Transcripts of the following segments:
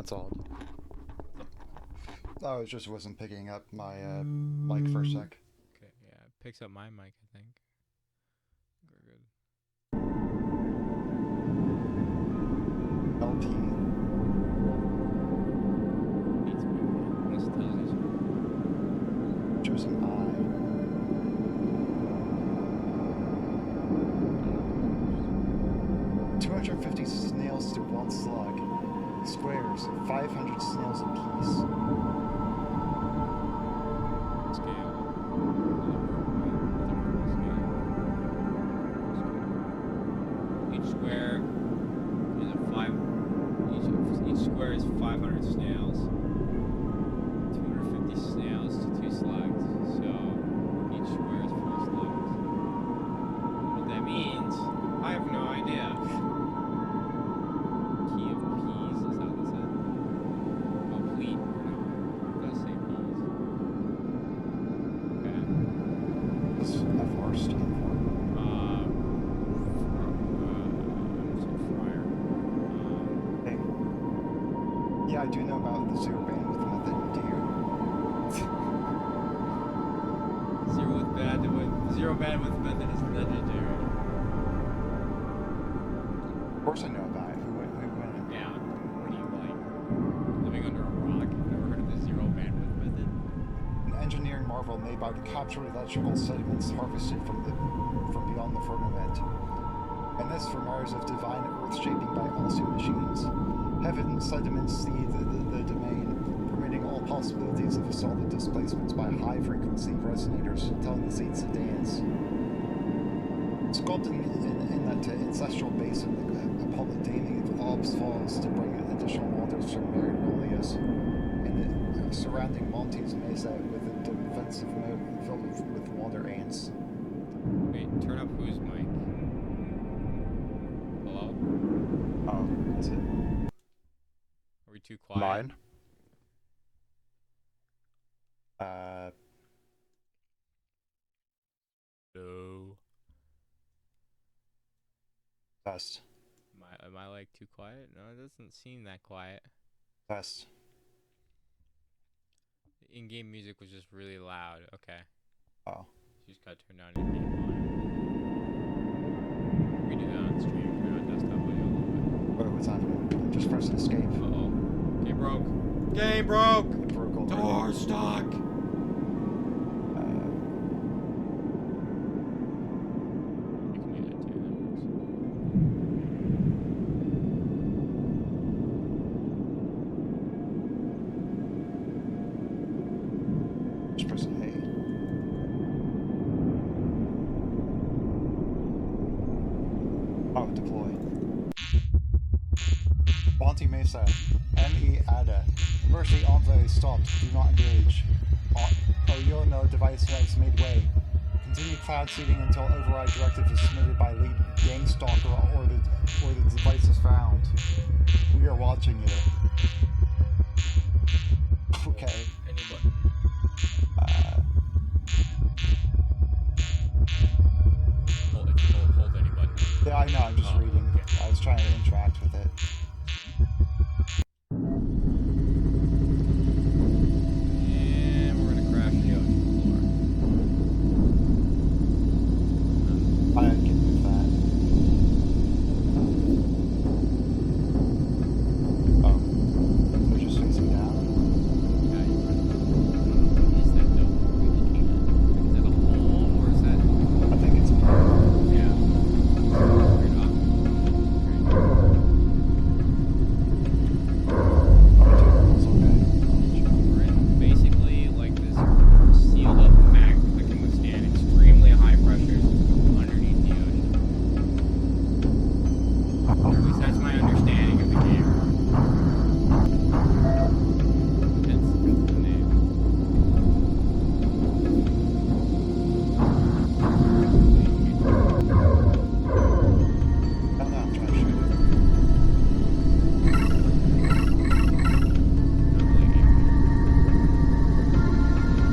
That's all. Oh, it just wasn't picking up my mic for a sec. Okay, yeah, it picks up my mic, I think. We're good. LP. Beats me, man. Unless it tells you something. Chosen I. 250 snails to one slug. Squares, 500 snails apiece. Scale. Each square is a each square is 500 snails. 250 snails to 2 slugs. So each square is 4 slugs. What that means, I have no idea. Key of peas, is that what it said? Oh, fleet. No, it does say peas. Okay. What's FR stand for? Some fryer. Hey. Yeah, I do know about the zero bandwidth method, do you? Zero bandwidth method is legendary. Of course I know about it. Who went? Yeah. What do you like? Living under a rock? You've never heard of the zero bandwidth method? An engineering marvel made by the captured electrical sediments harvested from beyond the firmament. And this from hours of divine earth-shaping by also machines. Heaven sediments seed the domain, permitting all possibilities of solid displacements by high-frequency resonators, telling the seeds to dance. Sculpted in that ancestral basin upon the daeming of Ob's Falls to bring additional waters from Marinolius and the surrounding Montes Mesa with a defensive moat filled with water ants. Wait, turn up whose mic? Hello? Oh, is it? Are we too quiet? Mine? No. Test. Am I like too quiet? No, it doesn't seem that quiet. Test. The in-game music was just really loud. Okay. Oh. You just gotta turn down in-game volume. We do that on stream. We're on desktop audio a little bit. Wait, what's happening? Just press escape. Uh-oh. Game broke. Game broke! It broke already. Door stuck! You can do that too. That works. Just press A. Oh, deploy. Monte Mesa. ME ADA. Emergency envoy stopped. Do not engage. Oyono device has made way. Continue cloud seeding until override directive is submitted by lead gang stalker or the device is found. We are watching you. Okay. Anybody. Hold any button. Yeah, I know, I'm just reading. Okay. I was trying to interact with it. And we're gonna crash the ocean I can move that. Oh. We're just facing down. Yeah, you run. What is that though? What are you looking at? Is that a hole or is that? I think it's Yeah. Straight up. it's okay. We're in basically like this sealed up magma that can withstand extremely high pressures underneath the ocean. Or at least that's my understanding of the game. Hence the name. No, I'm trying to shoot it. Not really aiming.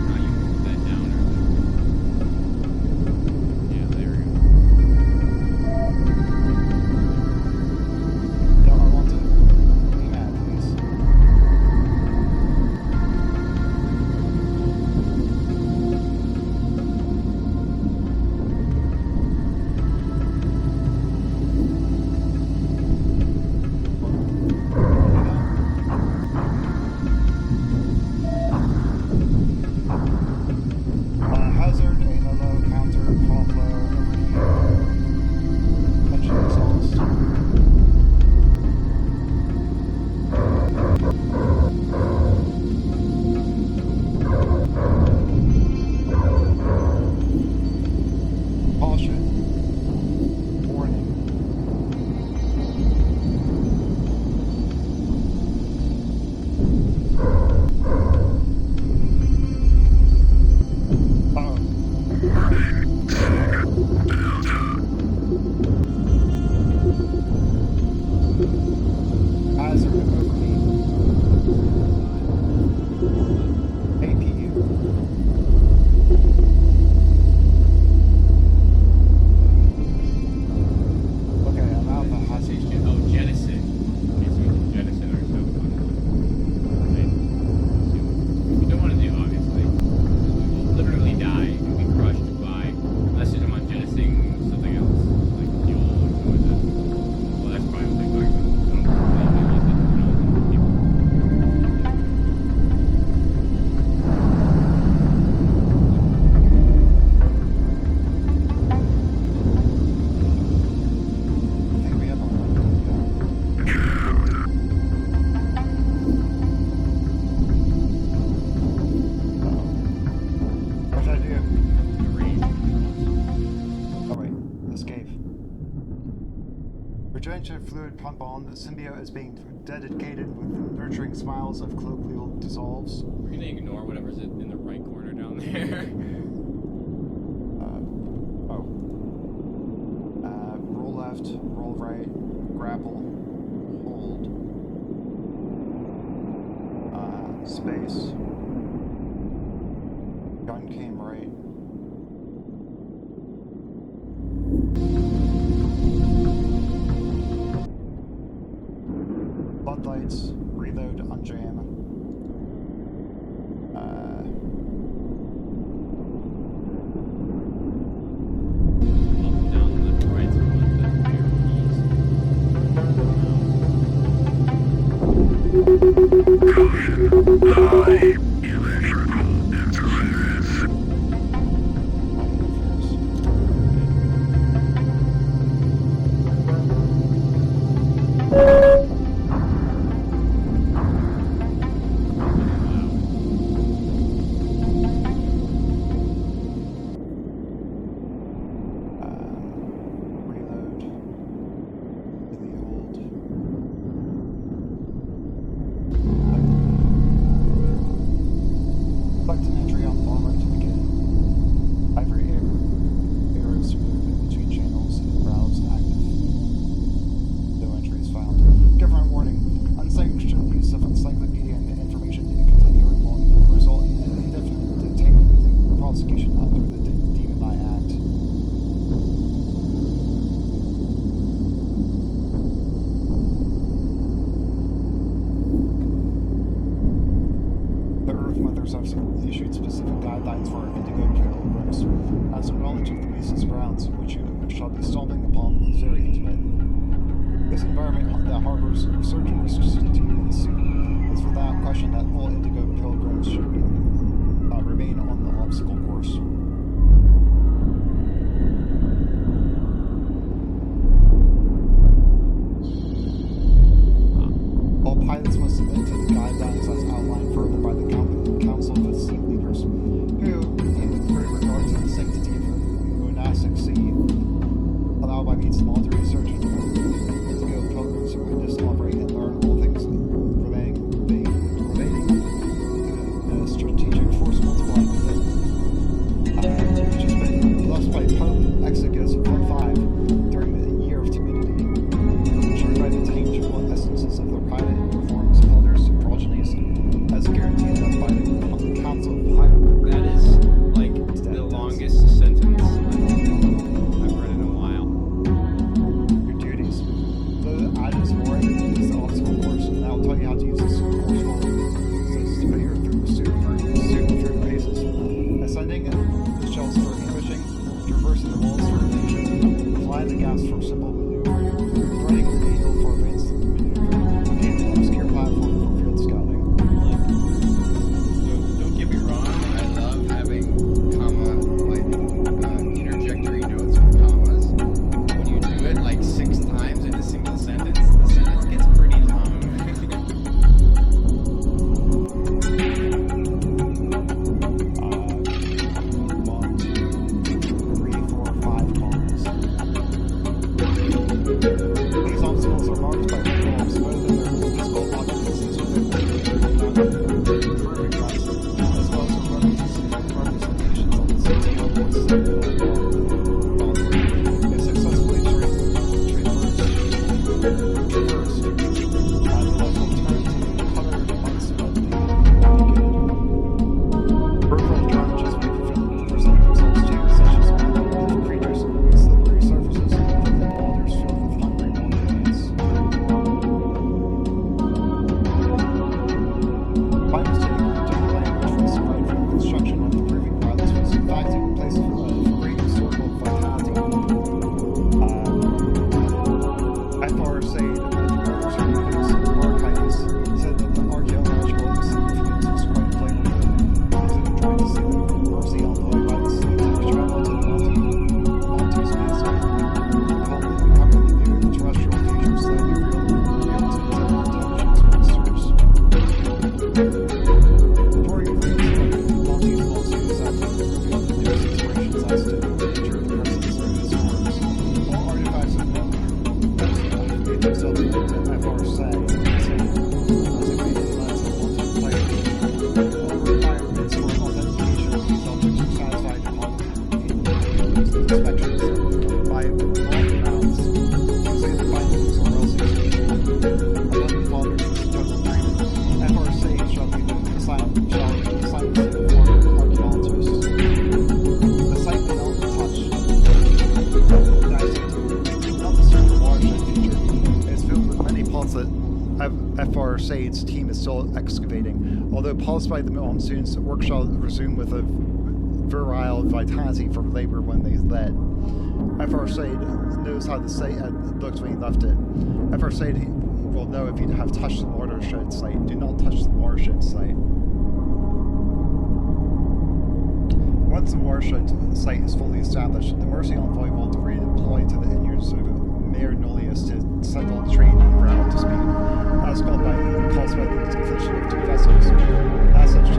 Now you moved that down earlier. Yeah, there we go. Regenerative fluid pump on, the symbiote is being dedicated with nurturing smiles of colloquial dissolves. We're gonna ignore whatever's in the right corner down there. Roll left, roll right, grapple, hold, space, gun came right. Floodlights, reload, unjam. Up, down, left, right, so we want the arrow Reload. To the old. Select an entry on the bomber to begin. Ivory arrows to move in between channels and browse active. No entries found. Government warning. Unsanctioned use of encyclopedia and information continuing will result in indefinite detainment and prosecution under the Demon Eye Act. The Earth Mothers have issued specific guidelines for indigo pilgrims. As their knowledge of the beast's grounds, which you shall be stumbling upon, is very intimate. This environment that harbors certain risks to you and Sue. It's without question that all indigo pilgrims should remain on the obstacle course. All pilots must submit to the guidelines as outlined further by the Council of the Sea Leaders, who, in regard to the sanctity of monastic sea, allow by means of military research and indigo pilgrims to witness, operate, and learn all things relating to the strategic force multiplying within, which has been blessed by Pope Xoxeyos 5 during the year of timidity, ensured by the tangible essences of the private forms of elders and progenies, as guaranteed by the Council of High. That is like the longest sentence I've read in a while. Your duties. The items for it is the obstacle course, and I will tell you how to use this course forward. So it's to put your suit through the paces. Ascending the shelves for ambushing, traversing the walls for evasion, flying the gaps for simple maneuvering, running the needle for advanced maneuver, looking at the obscure platform for field scouting. Look, don't get me wrong. I love having interjectory notes with commas. When you do it like 6 times in a single sentence, the sentence gets pretty long. 1, 2, 3, 4, 5 commas. These obstacles are marked by walls, whether they're physical occupancies within the proving grounds, as well as representations on the city billboards that is successfully traversed by the local turn to the color months of the naked. Peripheral challenges may present themselves to you, such as with creatures, slippery surfaces, and waters filled with hungry multitudes. By mistake, different language was derived from the construction of the proving grounds was in fact a place of great historical vitality. FR Said FRSAID's team is still excavating. Although paused by the monsoons, work shall resume with a virile vitality for labor when they let. FRSAID knows how the site looked when he left it. FRSAID will know if you have touched the watershed site. Do not touch the watershed site. Once the watershed site is fully established, the Mercy Envoy will redeploy to the inwards of Mayor Nullius to settle the trade ground dispute, as caused by the collision of two vessels. As such,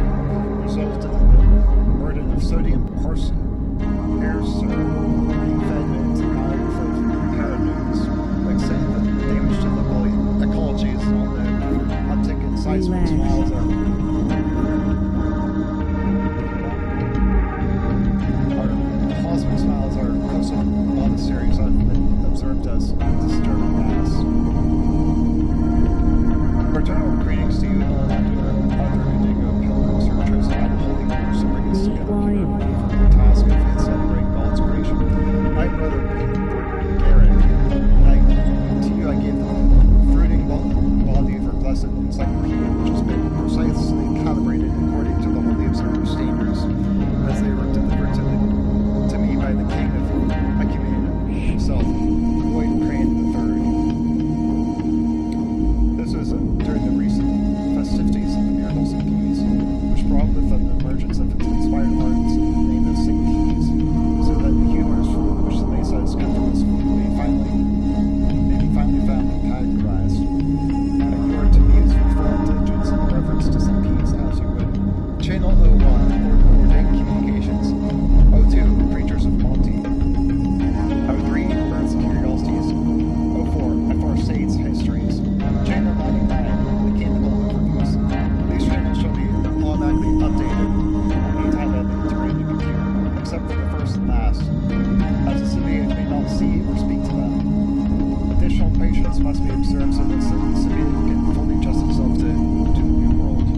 resulted in the burden of sodium airs being fed into mouths of paradunes, like saying that damage to local ecology is not known. Uptick in seismic smiles cosmic smiles are coastal monasteries that have been observed as disturbing mass. Fraternal greetings to you and other Indigo pilgrims who are chosen by the Holy Orders to bring us together here for the task of celebrating God's creation. My brother Garrett, to you I give the fruiting body of our blessed encyclopedia, which has been precisely calibrated according to the Holy Observer standards, as they were delivered to me by the King of Ecumene himself, Lloyd Crane III. This was during the recent festivities of the Miracles of Keys, which brought with them the emergence of inspired arts in the name of St. Keys, so that the humors from which the Mesa has come from us may be finally found and categorized. And you are to muse with full diligence and reverence to St. Keys as you would. Channel 01, Ordained Communications. 02, Creatures of Monty. 03, Earth's Curiosities. 04, FRSAID's Histories. Channel 99, Mechanical Overviews. These channels shall be automatically updated anytime that the integrated computer, except for the first and last, as the civilian may not see or speak to them. Additional patience must be observed so that the civilian can fully adjust itself to the new world.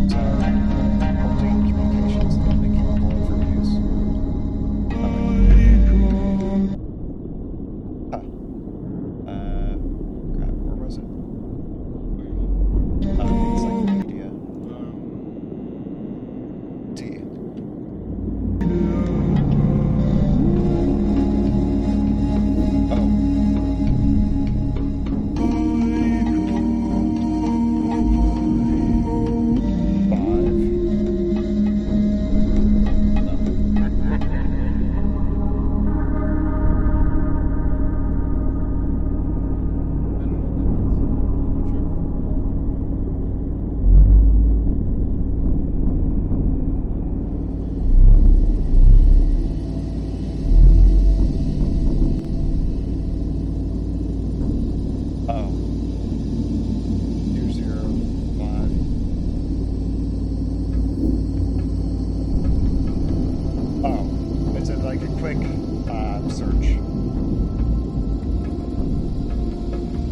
So, Ordained Communications and Mechanical Overviews. Crap, where was it? Encyclopedia. D.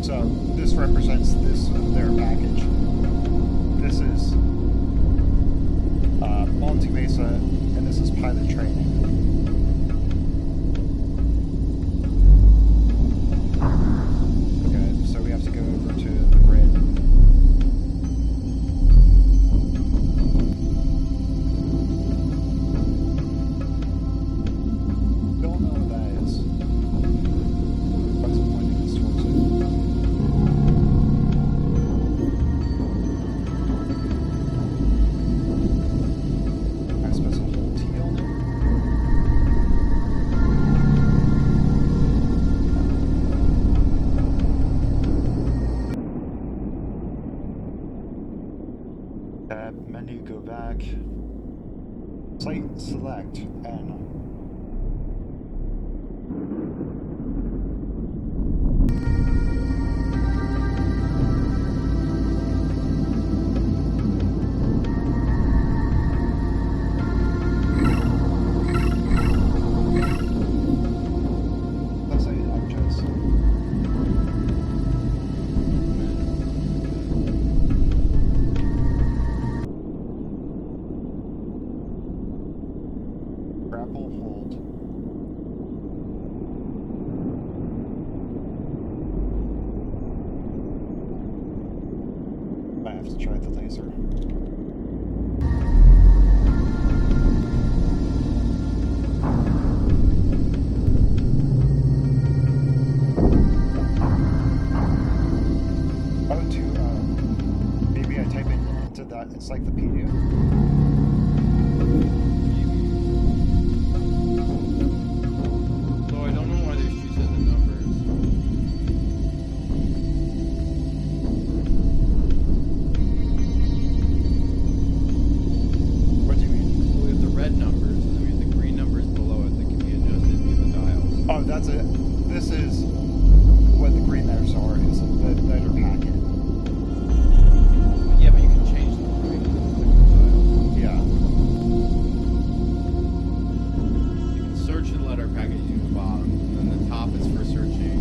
So this represents their package. This is Monty Mesa, and this is pilot training. Okay, so we have to go over to the grid. Don't know what that is. Why is it pointing us towards it? I suppose a whole T on it? Tab, menu, go back. Site select, N. Grapple. try the laser. Maybe I type it into that encyclopedia. So I don't know why there's two sets of numbers. What do you mean? So we have the red numbers, and then we have the green numbers below it that can be adjusted via the dials. Oh, that's it. This is what the green letters are, is the letter packet. Yeah, but you can change them, right? Yeah. You can search the letter packet using the bottom, and then the top is for searching.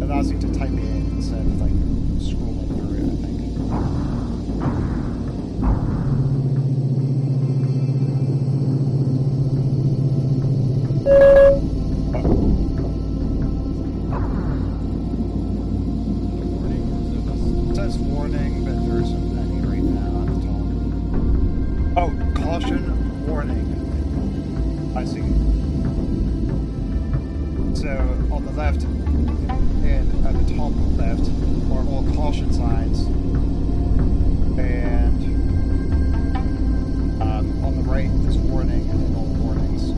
It allows you to type it in instead of like scrolling through it, I think. Warning, or is it a It says warning, but there isn't any right now at the top. Oh, caution, warning. I see. So on the left and at the top left are all caution signs, and on the right is warning and then all warnings.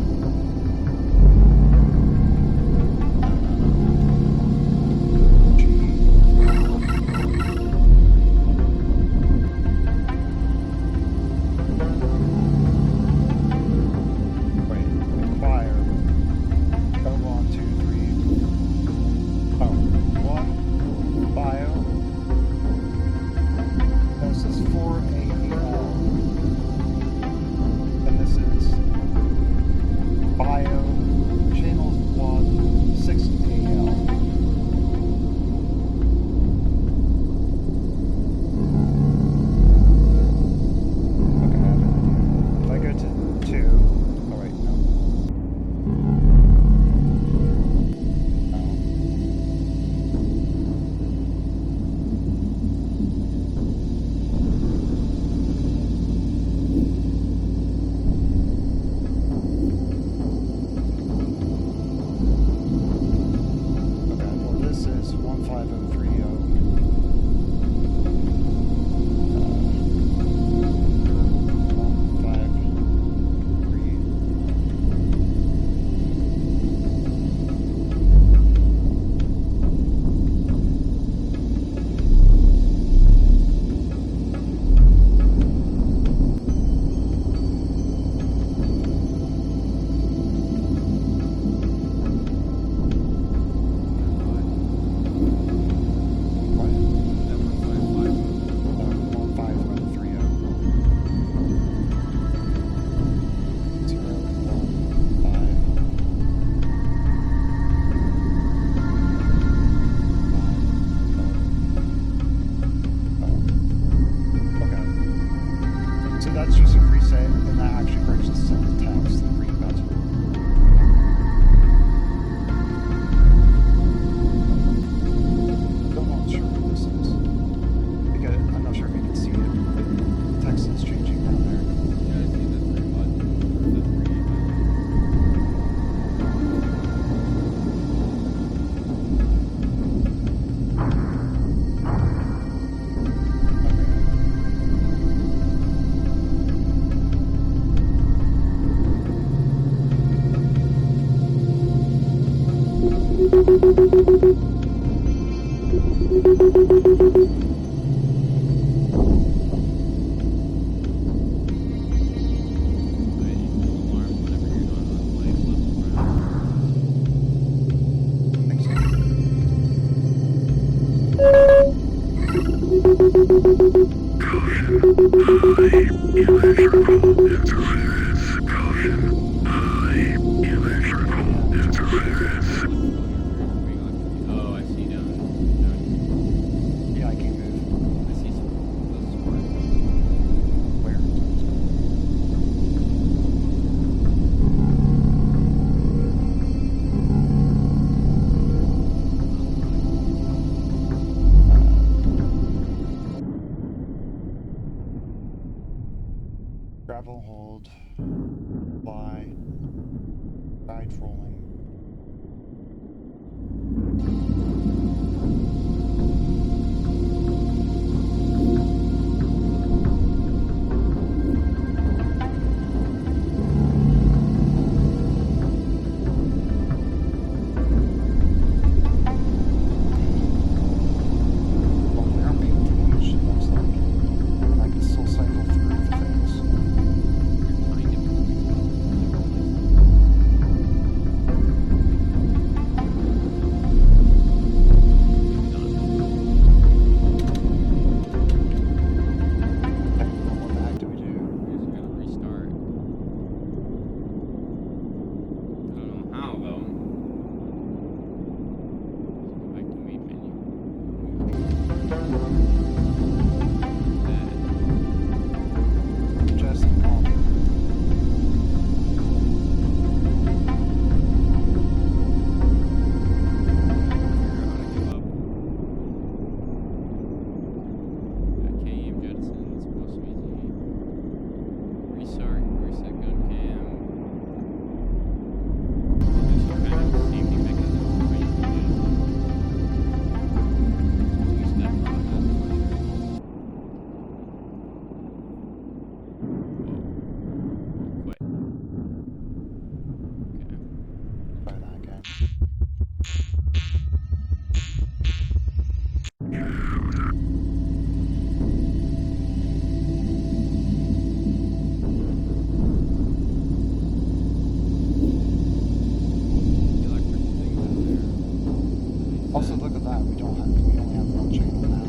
Oh, I see down. Yeah, I can't move. I see some. Where? ground. Fly. Guide rolling. Also, look at that. We only have one channel now.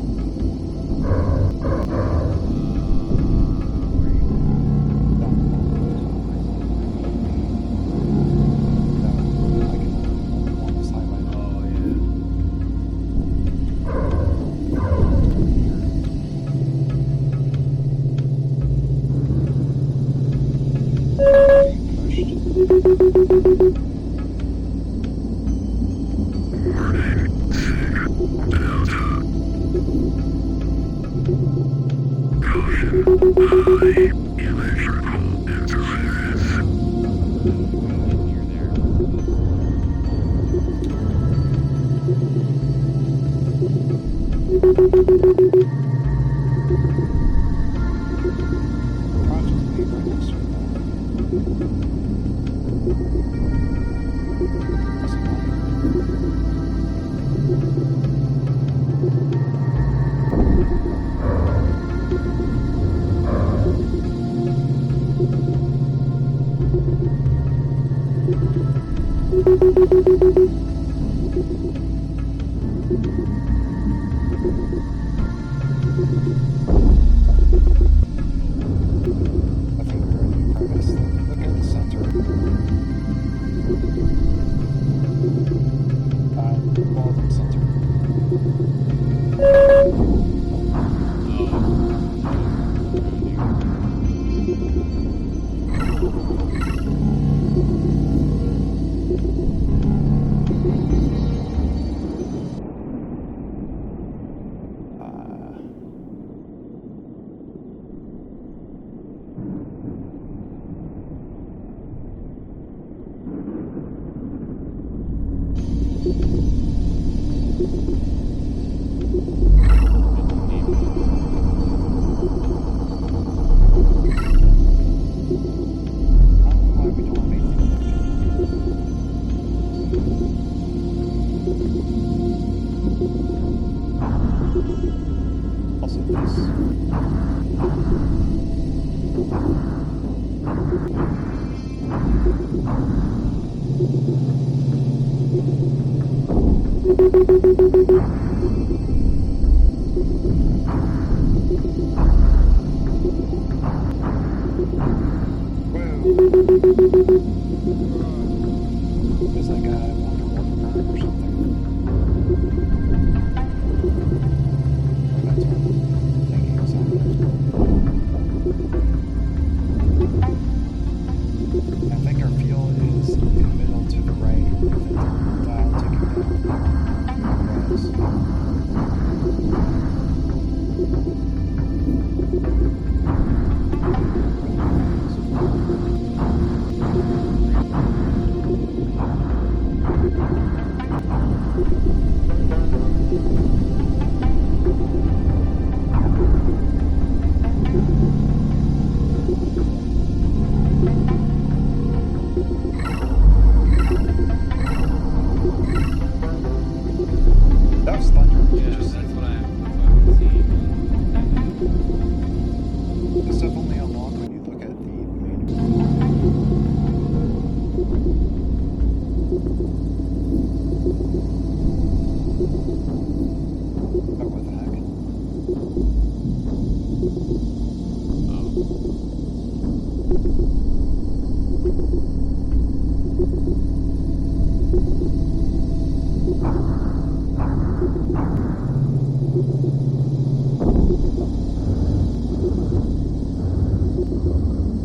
It's like a underwater current or something. Or that's what I'm thinking exactly. I think our fuel is in the middle to the right with the dial ticking down. Yes. That was thunder. Yeah, Just, that's what I'm seeing. this stuff only unlocked when you look at the menu. Oh, what the heck?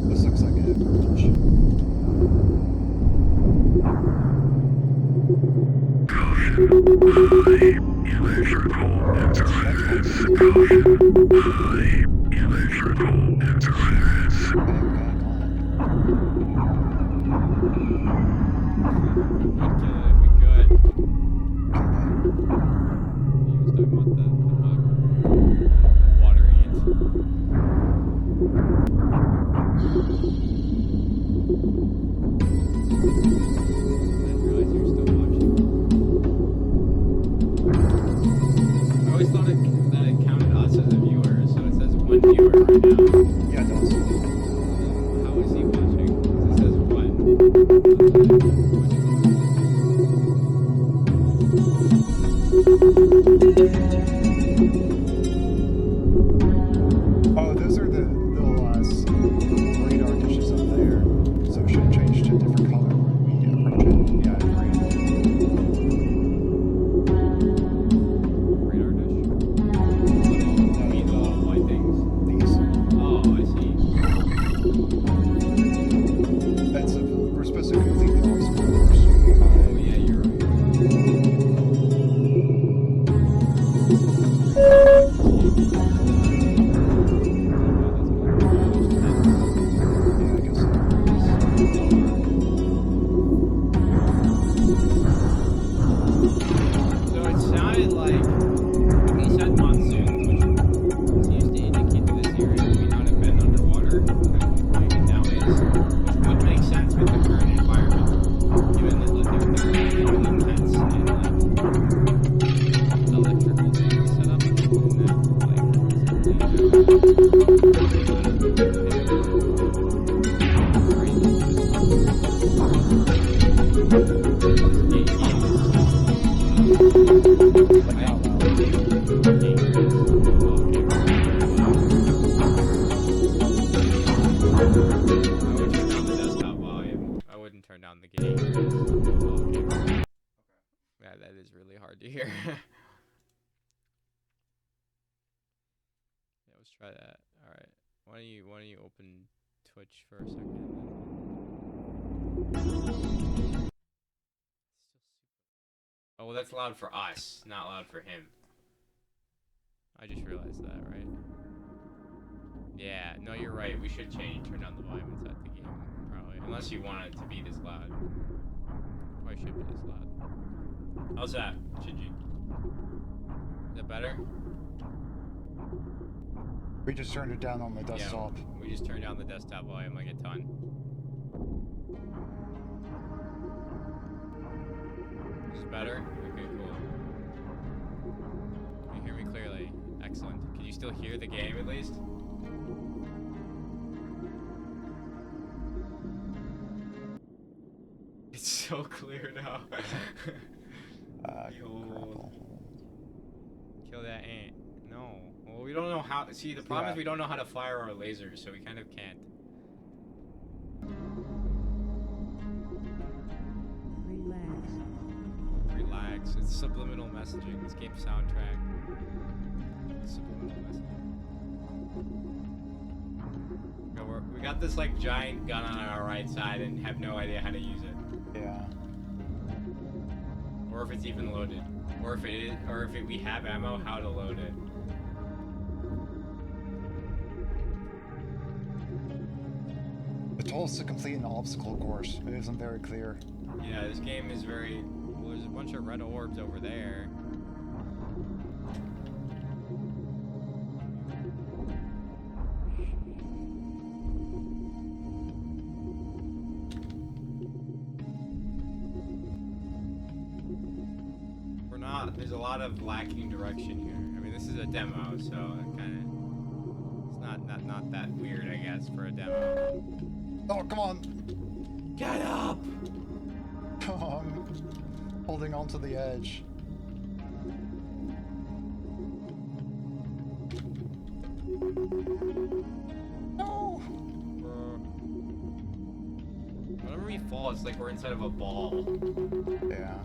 This looks like a glitch. We'd kill it if we could. He was talking about the bug. Water ant. I didn't realize you were still watching. I always thought that it counted us as a viewer, so it says one viewer right now. Yeah, it does. How is he watching? 'Cause it says one. Oh, those are the little radar dishes up there. So it should change to a different color when we approach it. Yeah, green. Radar dish? I mean the little white things. These. Oh, I see. We're supposed to complete the obstacle course. Oh, yeah, you're right. Yeah, I guess so. So it sounded like he said monsoons, which seems to indicate that this area may not have been underwater, like it now is, which would make sense with the current environment, given that like, they're really intense and like electrical things set up, and that Like out loud. I wouldn't turn down the game. Yeah, that is really hard to hear. Yeah, let's try that. All right. Why don't you open Twitch for a second? Oh, well, that's loud for us, not loud for him. I just realized that, right? Yeah, no, you're right. We should turn down the volume inside the game, probably. Unless you want it to be this loud. Probably should be this loud. How's that, Shinji? Is that better? We just turned it down on the desktop. Yeah, we just turned down the desktop volume like a ton. Is this better? Okay, cool. Can you hear me clearly? Excellent. Can you still hear the game at least? It's so clear now. Kill that ant. No. Well, we don't know how. See, the problem is we don't know how to fire our lasers, so we kind of can't. Relax. It's subliminal messaging. This game's soundtrack. It's subliminal messaging. No, we got this like giant gun on our right side and have no idea how to use it. Yeah. Or if it's even loaded. Or if we have ammo, how to load it. It told us to complete an obstacle course. It isn't very clear. Yeah, this game is very... Well, there's bunch of red orbs over there. We're not. There's a lot of lacking direction here. I mean, this is a demo, so it kind of it's not that weird, I guess, for a demo. Oh, come on! Get up! Come on. Holding on to the edge. No! Whenever we fall, it's like we're inside of a ball. Yeah.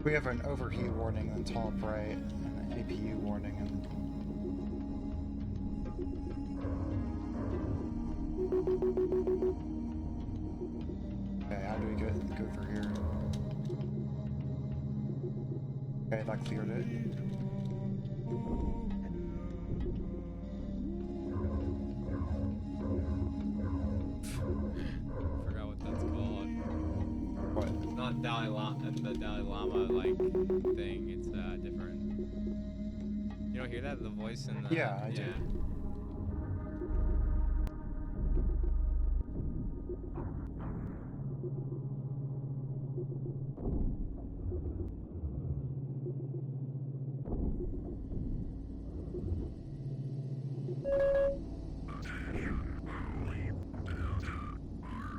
We have an overheat warning in the top right, and an APU warning in... Okay, how do we go through here? Okay, that cleared it. Forgot what that's called. What? It's not Dalai Lama, the Dalai Lama like thing. It's different. You don't hear that? The voice in the Yeah, I do.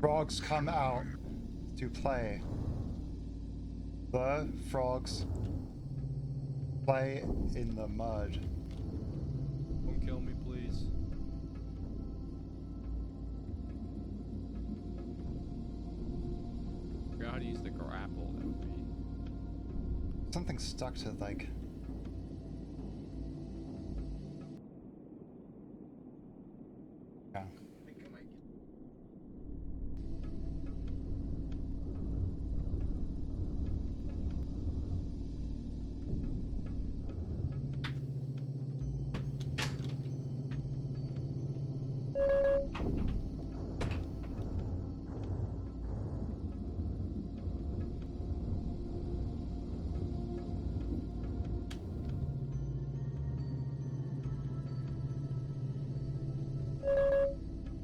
Frogs come out to play. The frogs play in the mud. Don't kill me, please. Forgot how to use the grapple. That would be. Something stuck to like. Yeah.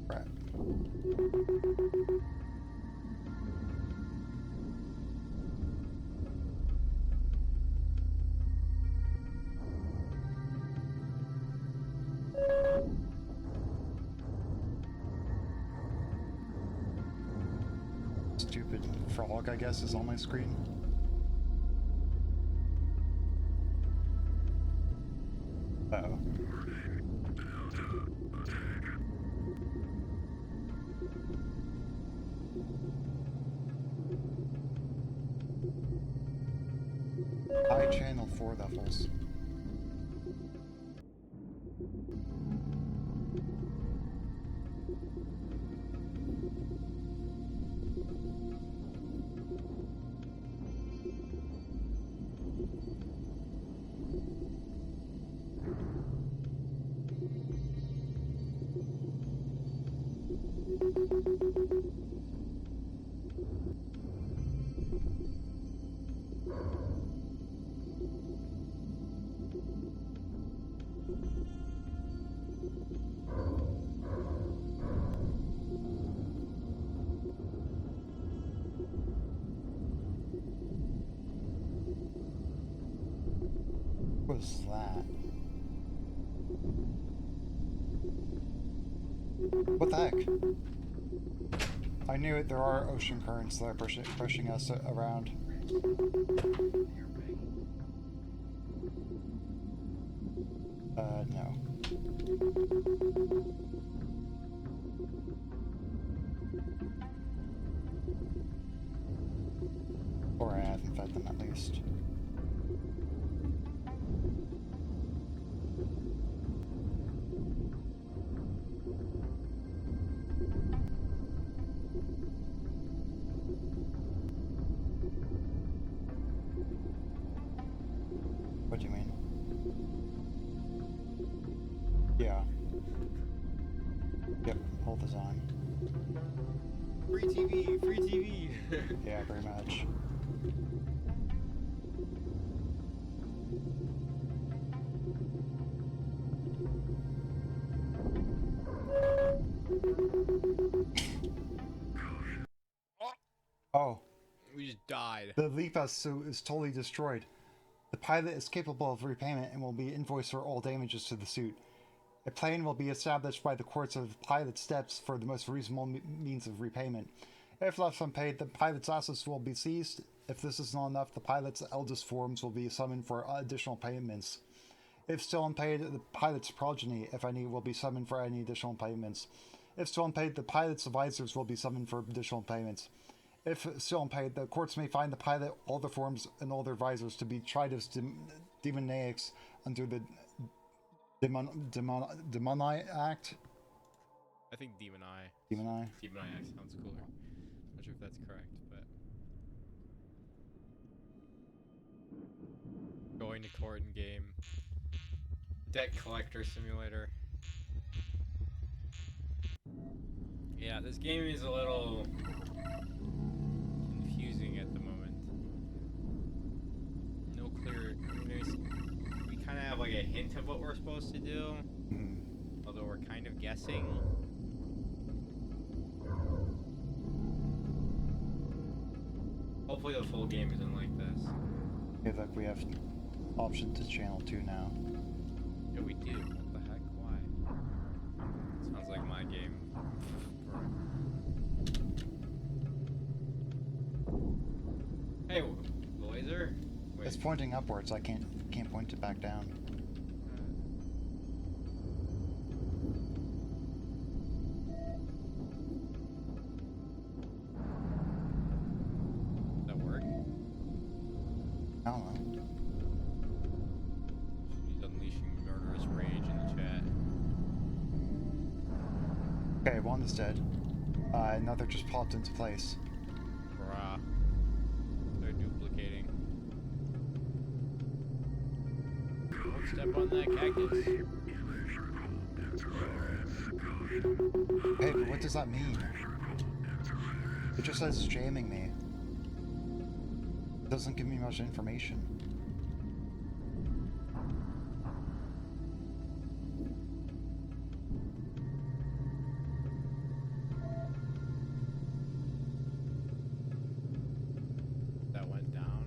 Right. Stupid frog, I guess, is on my screen. Uh-oh. High channel 4 levels. What was that? What the heck? I knew it. There are ocean currents that are pushing us around. No. Or I haven't fed them at least. What do you mean? Yeah. Yep, hold this on. Free TV, free TV. Yeah, very much. Oh. We just died. The Lipa suit is totally destroyed. The pilot is capable of repayment and will be invoiced for all damages to the suit. A plan will be established by the courts of pilot steps for the most reasonable means of repayment. If left unpaid, the pilot's assets will be seized. If this is not enough, the pilot's eldest forms will be summoned for additional payments. If still unpaid, the pilot's progeny, if any, will be summoned for any additional payments. If still unpaid, the pilot's advisors will be summoned for additional payments. If still unpaid, the courts may find the pilot, all the forms, and all their advisors to be tried as demoniacs under the Demoni Act. I think Demon Eye. Demon Eye? Demon Eye Act sounds cooler. Not sure if that's correct, but... Going to court in game. Debt collector simulator. Yeah, this game is a little confusing at the moment. No clear... we kind of have like a hint of what we're supposed to do. Although we're kind of guessing. Hopefully the full game isn't like this. Yeah, look, we have option to channel 2 now. Yeah, we do. What the heck? Why? Sounds like my game. Hey, the laser? Wait. It's pointing upwards. I can't point it back down. Does that work? I don't know. He's unleashing murderous rage in the chat. Okay, one is dead. Another just popped into place. Bruh. They're duplicating. Don't step on that cactus. Hey, but what does that mean? It just says jamming me. It doesn't give me much information. That went down.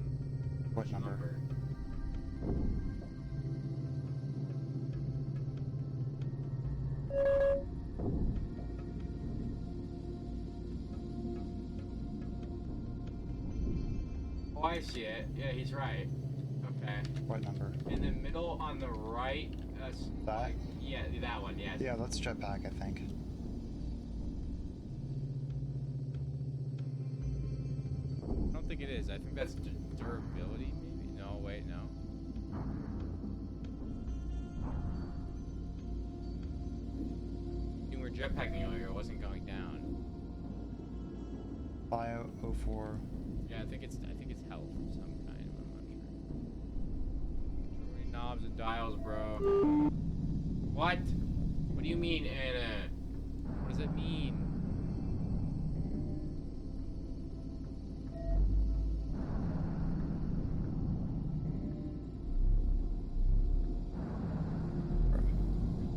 What number? Oh, I see it. Yeah, he's right. Okay. What number? In the middle on the right. That? Yeah, that one, yes. Yeah, that's jetpack, I think. I don't think it is. I think that's durability, maybe? No, wait, no. You were jetpacking earlier, it wasn't going down. Bio 04. Yeah, I think it's health of some kind, I'm not sure. Too many knobs and dials, bro. What? What do you mean, Anna? What does it mean?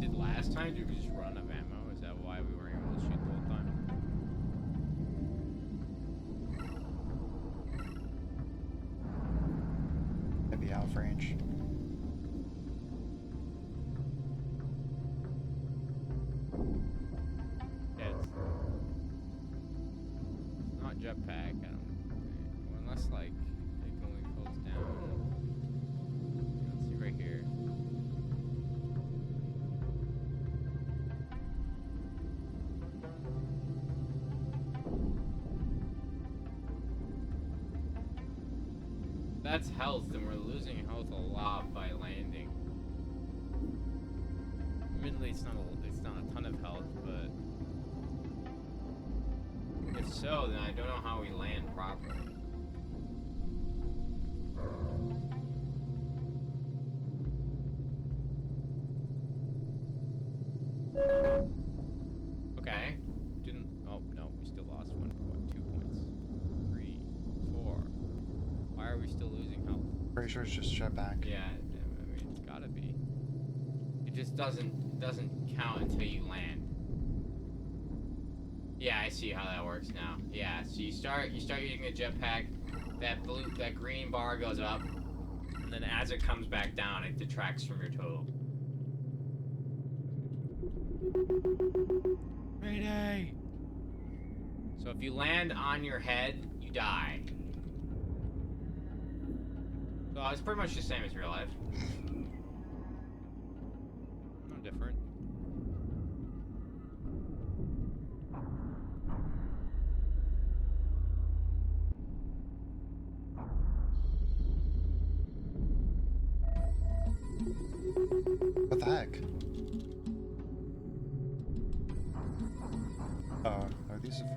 Did last time? Did we just run out of ammo? Is that why we weren't able to shoot the whole time? Maybe out of range. Yeah, it's not jetpack, I don't think. Well, unless, like, it only goes down. Let's see right here. That's health, and we're losing health a lot by landing. Admittedly, it's not a ton of health, but if so, then I don't know how we land properly. Okay. Oh, no, we still lost one. we still losing health? Pretty sure it's just jetpack. Yeah, I mean, it's gotta be. It just doesn't count until you land. Yeah, I see how that works now. Yeah, so you start using the jetpack, that green bar goes up, and then as it comes back down, it detracts from your total. Mayday! So if you land on your head, you die. So it's pretty much the same as real life. No different. What the heck? Are these from?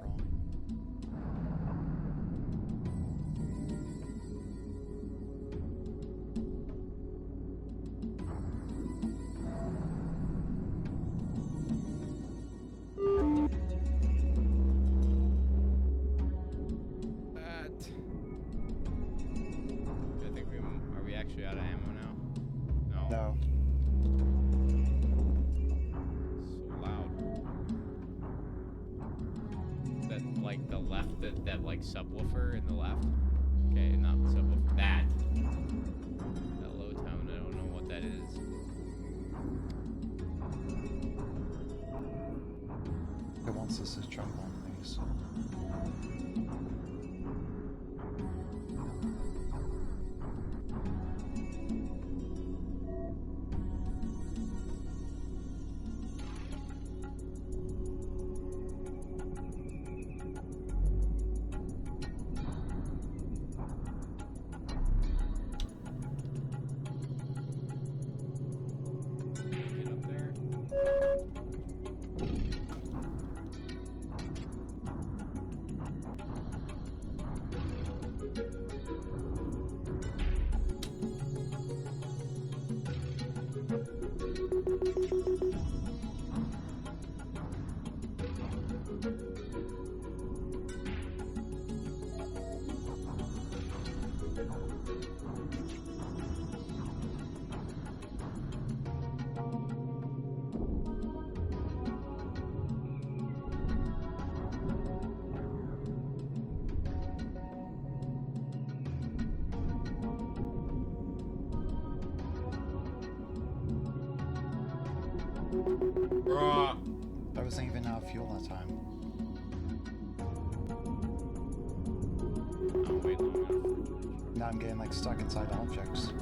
I think are we actually out of ammo now? No. So loud. Is that like the left, that like subwoofer in the left? Okay, not the subwoofer. That low tone, I don't know what that is. It wants us to jump on these. Get up there. Bruh. I wasn't even out of fuel that time. Oh, wait long enough. Now I'm getting like stuck inside objects.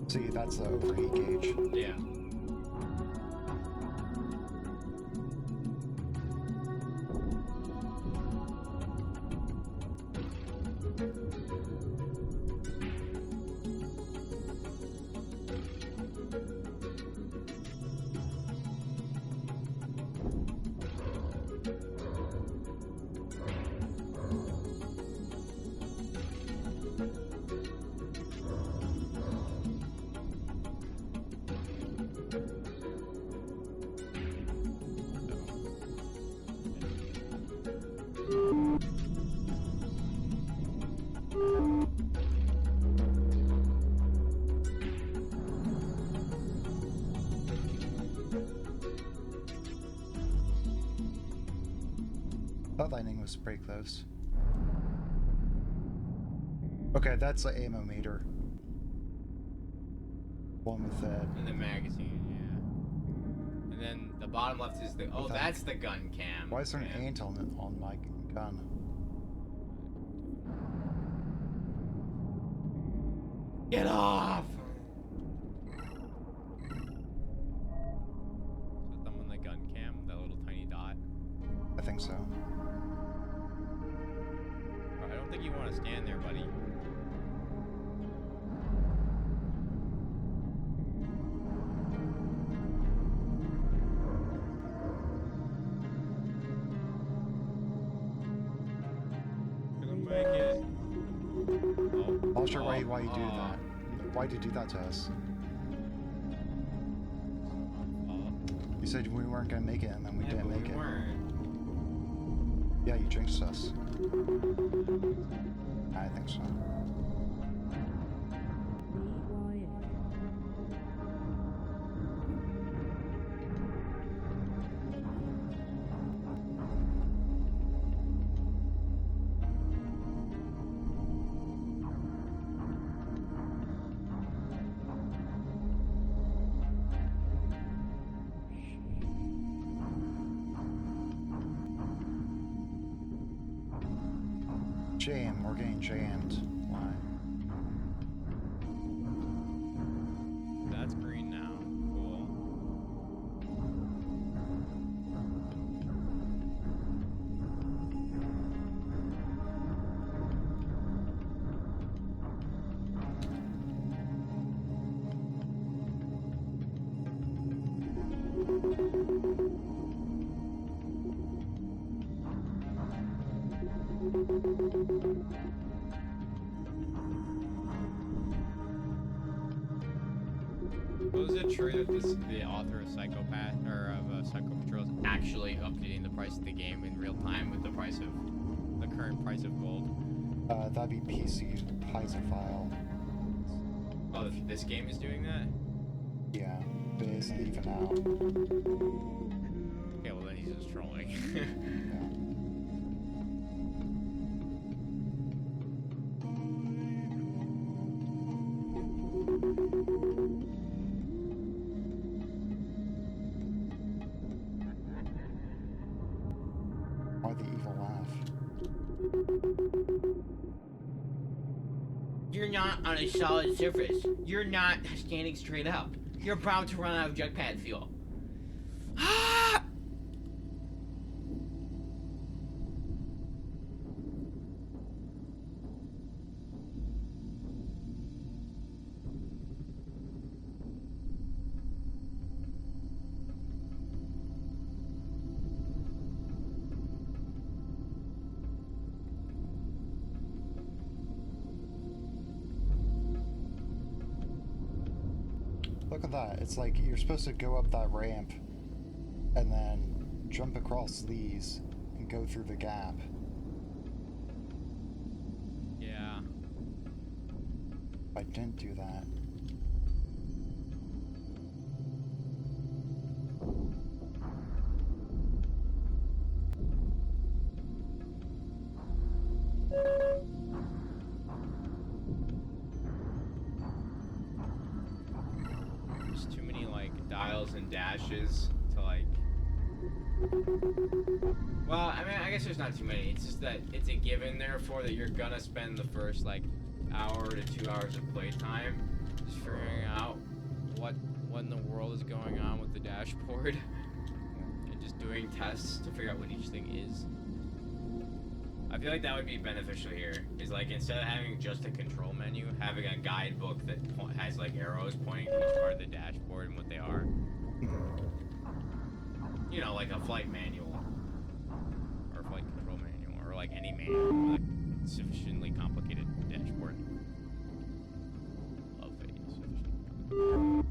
See, that's the overheat gauge. Yeah. That lightning was pretty close. Okay, that's the ammo meter. One with that. And the magazine, yeah. And then the bottom left is the... Oh, that's the gun cam. Why is there an cam. ant on my gun? Get off! Is that them on the gun cam? That little tiny dot? I think so. I don't think you want to stand there, buddy. Gonna make it. Oh. Not sure why you do that. Why'd you do that to us? You said we weren't gonna make it, and then we didn't make it. Weren't. Yeah, you jinxed us. I think so. Jam, we're getting jammed. Why? That's green now. Cool. Was it true that the author of Psychopath or of Psycho Patrol is actually updating the price of the game in real time with the price of the current price of gold? That'd be Piezophile. Oh, this game is doing that? Yeah, but it isn't even out. Okay, well then he's just trolling. Yeah. Why the evil laugh? You're not on a solid surface. You're not standing straight up. You're bound to run out of jetpack fuel. Ah! Look at that. It's like you're supposed to go up that ramp and then jump across these and go through the gap. Yeah. If I didn't do that. There's too many like dials and dashes to like. Well, I mean, I guess there's not too many. It's just that it's a given, therefore, that you're gonna spend the first like hour to 2 hours of playtime just figuring out what in the world is going on with the dashboard and just doing tests to figure out what each thing is. I feel like that would be beneficial here. Is like instead of having just a control menu, having a guidebook that has like arrows pointing to each part of the dashboard and what they are. You know, like a flight manual or flight control manual or like any manual with a sufficiently complicated dashboard. Love it. Sufficiently.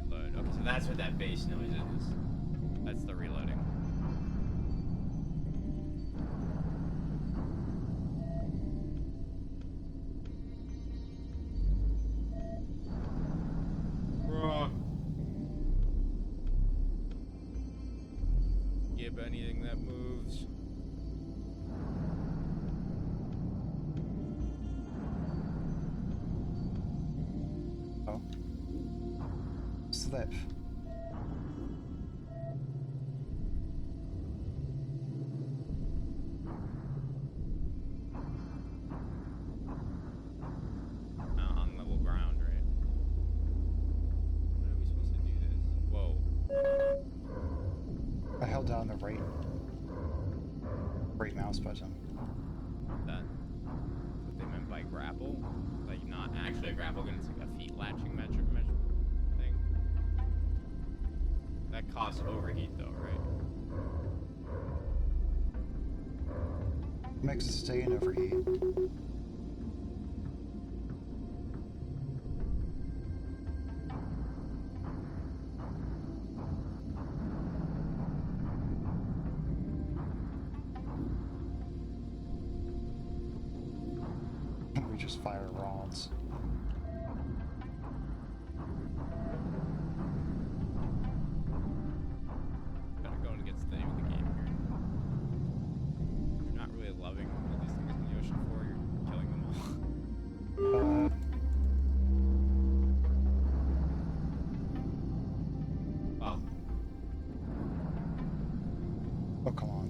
Reload. Okay, so that's what that bass noise is. That's the reloading. Yep, anything that moves. Oh. Slip. On level ground, right? When are we supposed to do this? Whoa. I held down the right mouse button. That's what they meant by grapple? Like not actually a grapple gun, it's like a feet latching measure thing. That costs overheat though, right? Makes it stay in overheat. fire rods. Kind of going against the name of the game here. You're not really loving all these things in the ocean for, you're killing them all. Wow. Oh, come on.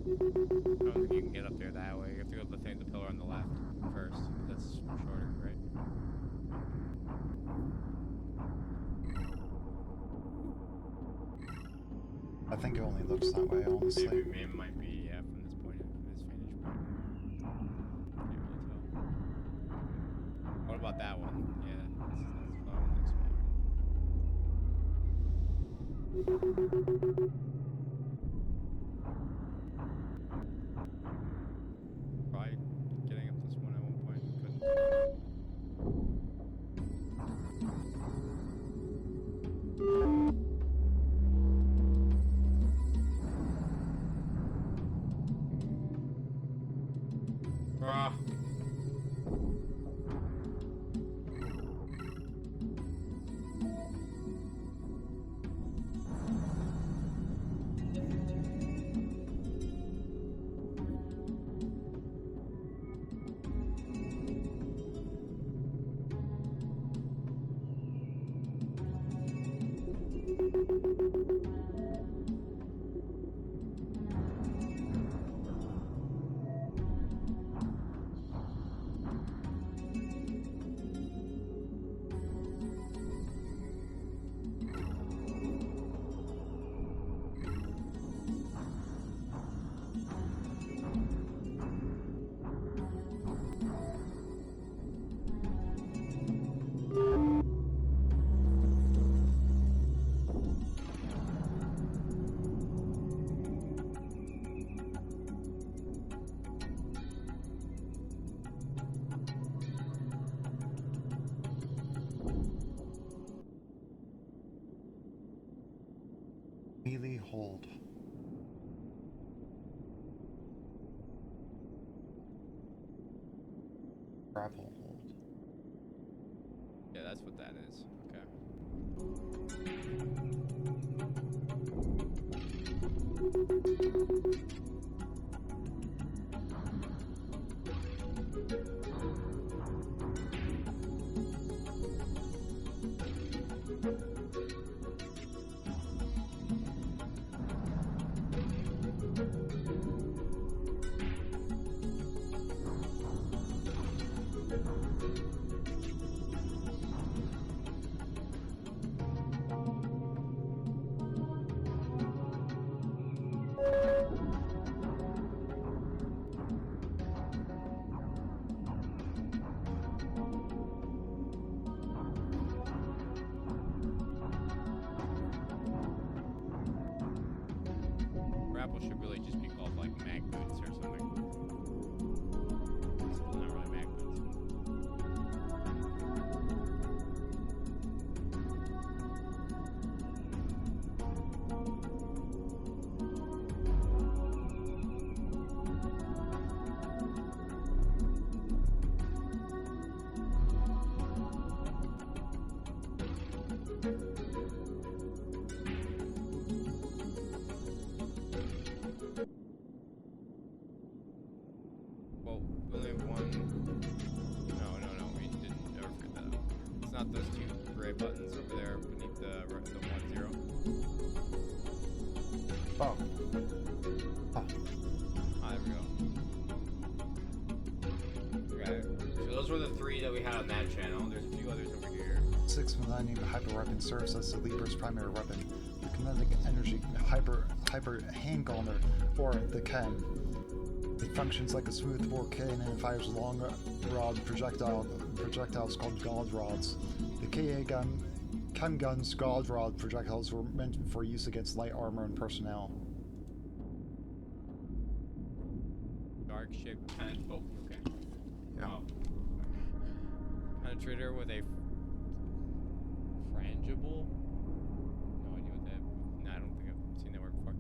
I don't think you can get up there that way. You have to go to the pillar on the left first. That's shorter, right? I think it only looks that way, honestly. Maybe it might be, yeah, from this point, from this vantage point. Can't really tell. What about that one? Yeah, that's probably getting up this one at one point. Couldn't. Ah. Melee hold. Grapple hold. Yeah, that's what that is. Okay. Grapple should really just be called like mag boots or something. It's not really mag boots. Well, we only have one. No, we didn't ever figure that out. It's not those two gray buttons over there beneath the 1-0. Oh. Oh. Ah, there we go. Okay. So those were the three that we had on that channel. There's a few others over here. 6 Millennium Hyper Weapon serves as the Leaper's primary weapon. The kinetic energy hyper hand gunner, or the Ken. It functions like a smooth bore cane and fires long rod projectiles called God rods. The KA gun chem guns, god rod projectiles were meant for use against light armor and personnel. Dark shaped oh, okay. Yeah. Oh. Penetrator with a frangible? No idea what that. No, I don't think I've seen that word before.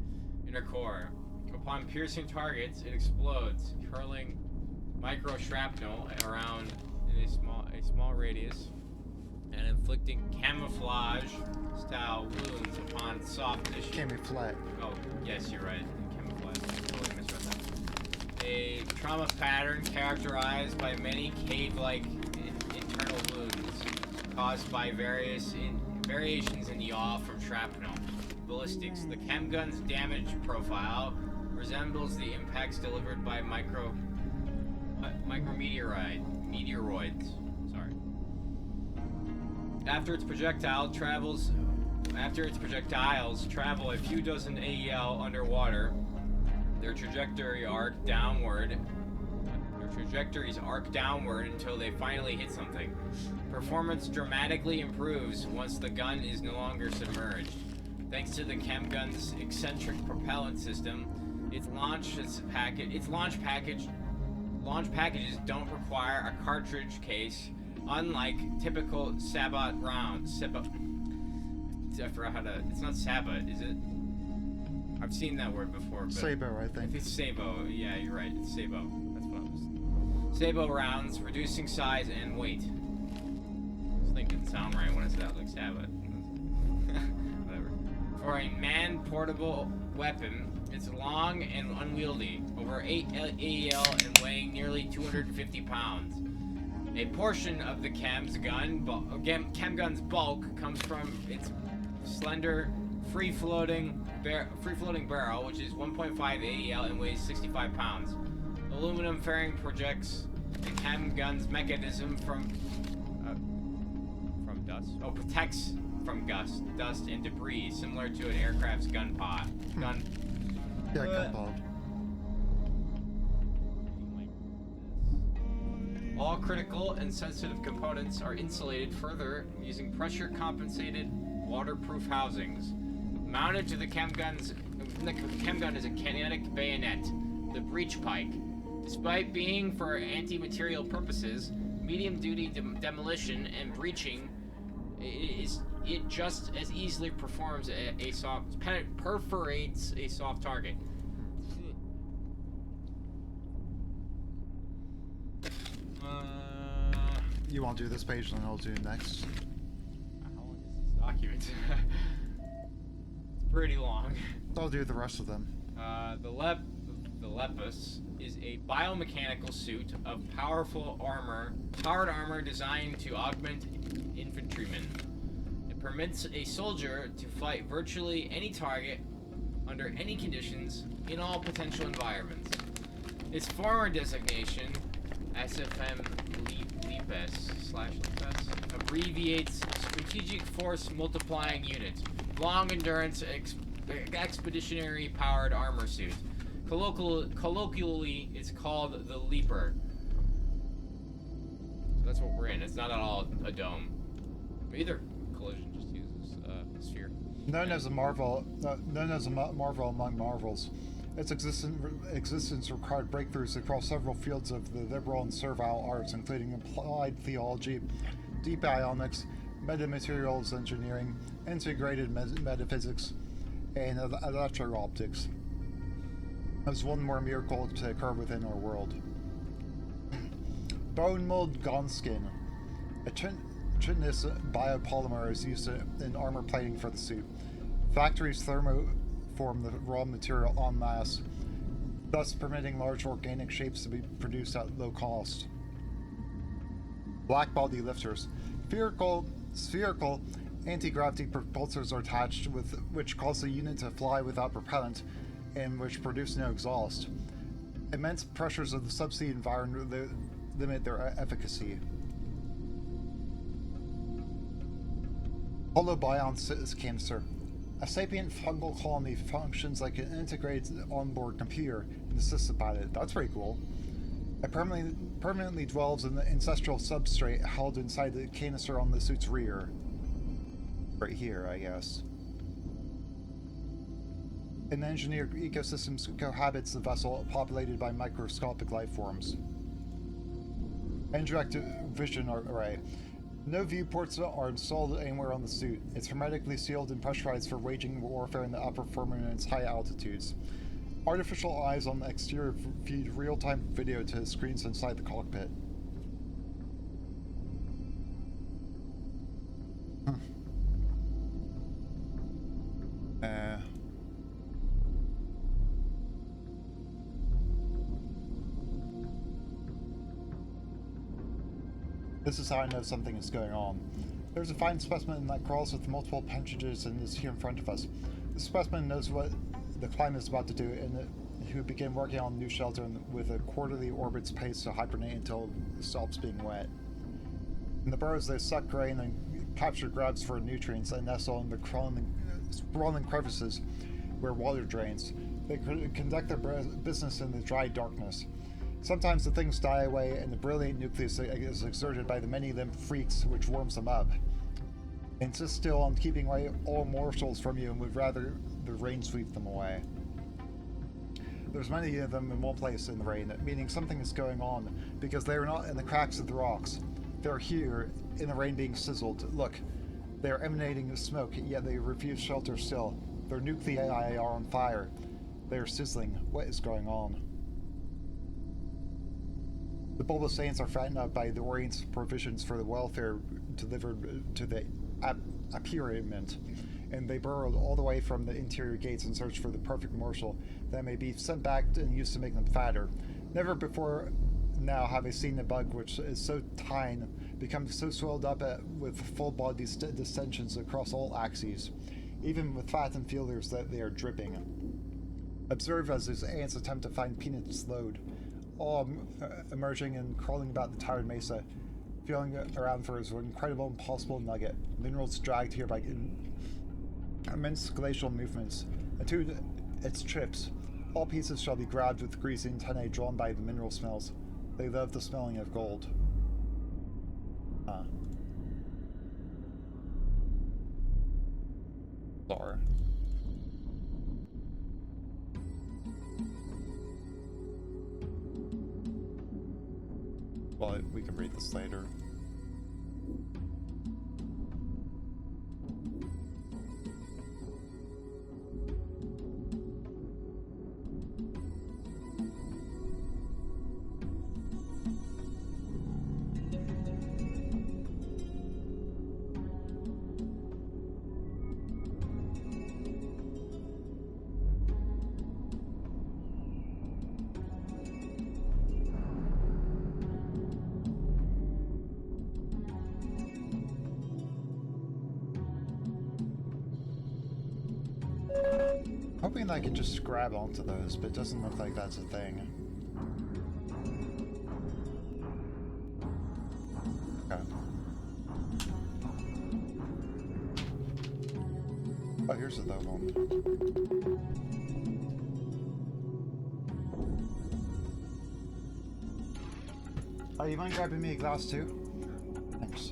Inner core. Upon piercing targets, it explodes, hurling micro shrapnel around in a small radius, and inflicting camouflage-style wounds upon soft tissue. Camouflage. Oh, yes, you're right. Camouflage. Totally misread that. A trauma pattern characterized by many cave-like internal wounds caused by variations in yaw from shrapnel. Ballistics. The chem gun's damage profile resembles the impacts delivered by meteoroids. Sorry. After its projectiles travel a few dozen AEL underwater, their trajectories arc downward until they finally hit something. Performance dramatically improves once the gun is no longer submerged. Thanks to the chem gun's eccentric propellant system, its launch packages don't require a cartridge case, unlike typical Sabot rounds. I forgot how to. It's not Sabot, is it? I've seen that word before. But Sabo, I think. It's Sabo. Yeah, you're right. It's Sabo. That's what I was. Sabo rounds, reducing size and weight. This thing didn't sound right when I said that like Sabot. Whatever. For a man-portable weapon, it's long and unwieldy, over 8 AEL and weighing nearly 250 pounds. A portion of the chem gun's bulk comes from its slender, free-floating barrel, which is 1.5 AEL and weighs 65 pounds. Aluminum fairing projects the chem gun's mechanism from dust. Oh, protects from dust and debris, similar to an aircraft's gun pod. Yeah, gun pod. All critical and sensitive components are insulated further using pressure-compensated, waterproof housings. Mounted to the chem gun is a kinetic bayonet, the breach pike. Despite being for anti-material purposes, medium-duty demolition and breaching, it just as easily performs perforates a soft target. You want to do this page, then I'll do next. How long is this document? It's pretty long. I'll do the rest of them. The Lepus is a biomechanical suit of powered armor designed to augment infantrymen. It permits a soldier to fight virtually any target, under any conditions, in all potential environments. Its former designation, SFM Lepus abbreviates Strategic Force Multiplying Unit, long endurance expeditionary powered armor suit. Colloquially, it's called the Leaper. So that's what we're in. It's not at all a dome. Either collision just uses a sphere. Known as a marvel among marvels, its existence required breakthroughs across several fields of the liberal and servile arts, including applied theology, deep ionics, metamaterials engineering, integrated metaphysics, and electro-optics. There's one more miracle to occur within our world. Bone mold gonskin. A chitinous biopolymer is used in armor plating for the suit. Factories thermoform the raw material en masse, thus permitting large organic shapes to be produced at low cost. Black body lifters. Spherical anti-gravity propulsors are attached, which cause the unit to fly without propellant and which produce no exhaust. Immense pressures of the subsea environment limit their efficacy. Holobion canister. A sapient fungal colony functions like an integrated onboard computer in the system pilot. That's pretty cool. It permanently dwells in the ancestral substrate held inside the canister on the suit's rear. Right here, I guess. In engineered ecosystems cohabits the vessel populated by microscopic life forms. Indirect vision array. No viewports are installed anywhere on the suit. It's hermetically sealed and pressurized for waging warfare in the upper firmament's high altitudes. Artificial eyes on the exterior feed real-time video to screens inside the cockpit. This is how I know something is going on. There's a fine specimen that crawls with multiple appendages and is here in front of us. The specimen knows what the climate is about to do, and who begin working on new shelter with a quarterly orbit's pace to hibernate until it stops being wet. In the burrows, they suck grain and capture grubs for nutrients and nestle in the sprawling crevices where water drains. They conduct their business in the dry darkness. Sometimes the things die away and the brilliant nucleus is exerted by the many-limbed freaks which warms them up. They insist still on keeping away all morsels from you and would rather the rain sweep them away. There's many of them in one place in the rain, meaning something is going on, because they are not in the cracks of the rocks. They're here, in the rain being sizzled. Look, they are emanating smoke, yet they refuse shelter still. Their nuclei are on fire. They are sizzling. What is going on? The bulbous saints are fattened up by the Orient's provisions for the welfare delivered to the apurement, and they burrowed all the way from the interior gates in search for the perfect morsel that may be sent back and used to make them fatter. Never before now have I seen a bug which is so tiny become so swelled up with full-body distensions across all axes, even with fat and feelers that they are dripping. Observe as his ants attempt to find Peanut's load, all emerging and crawling about the tired mesa, feeling around for his incredible impossible nugget, minerals dragged here by immense glacial movements. And to its trips, all pieces shall be grabbed with greasy antennae drawn by the mineral smells. They love the smelling of gold. Sorry. Well, we can read this later. Hoping I can just grab onto those, but it doesn't look like that's a thing. Okay. Oh, here's another one. Oh, you mind grabbing me a glass too? Thanks.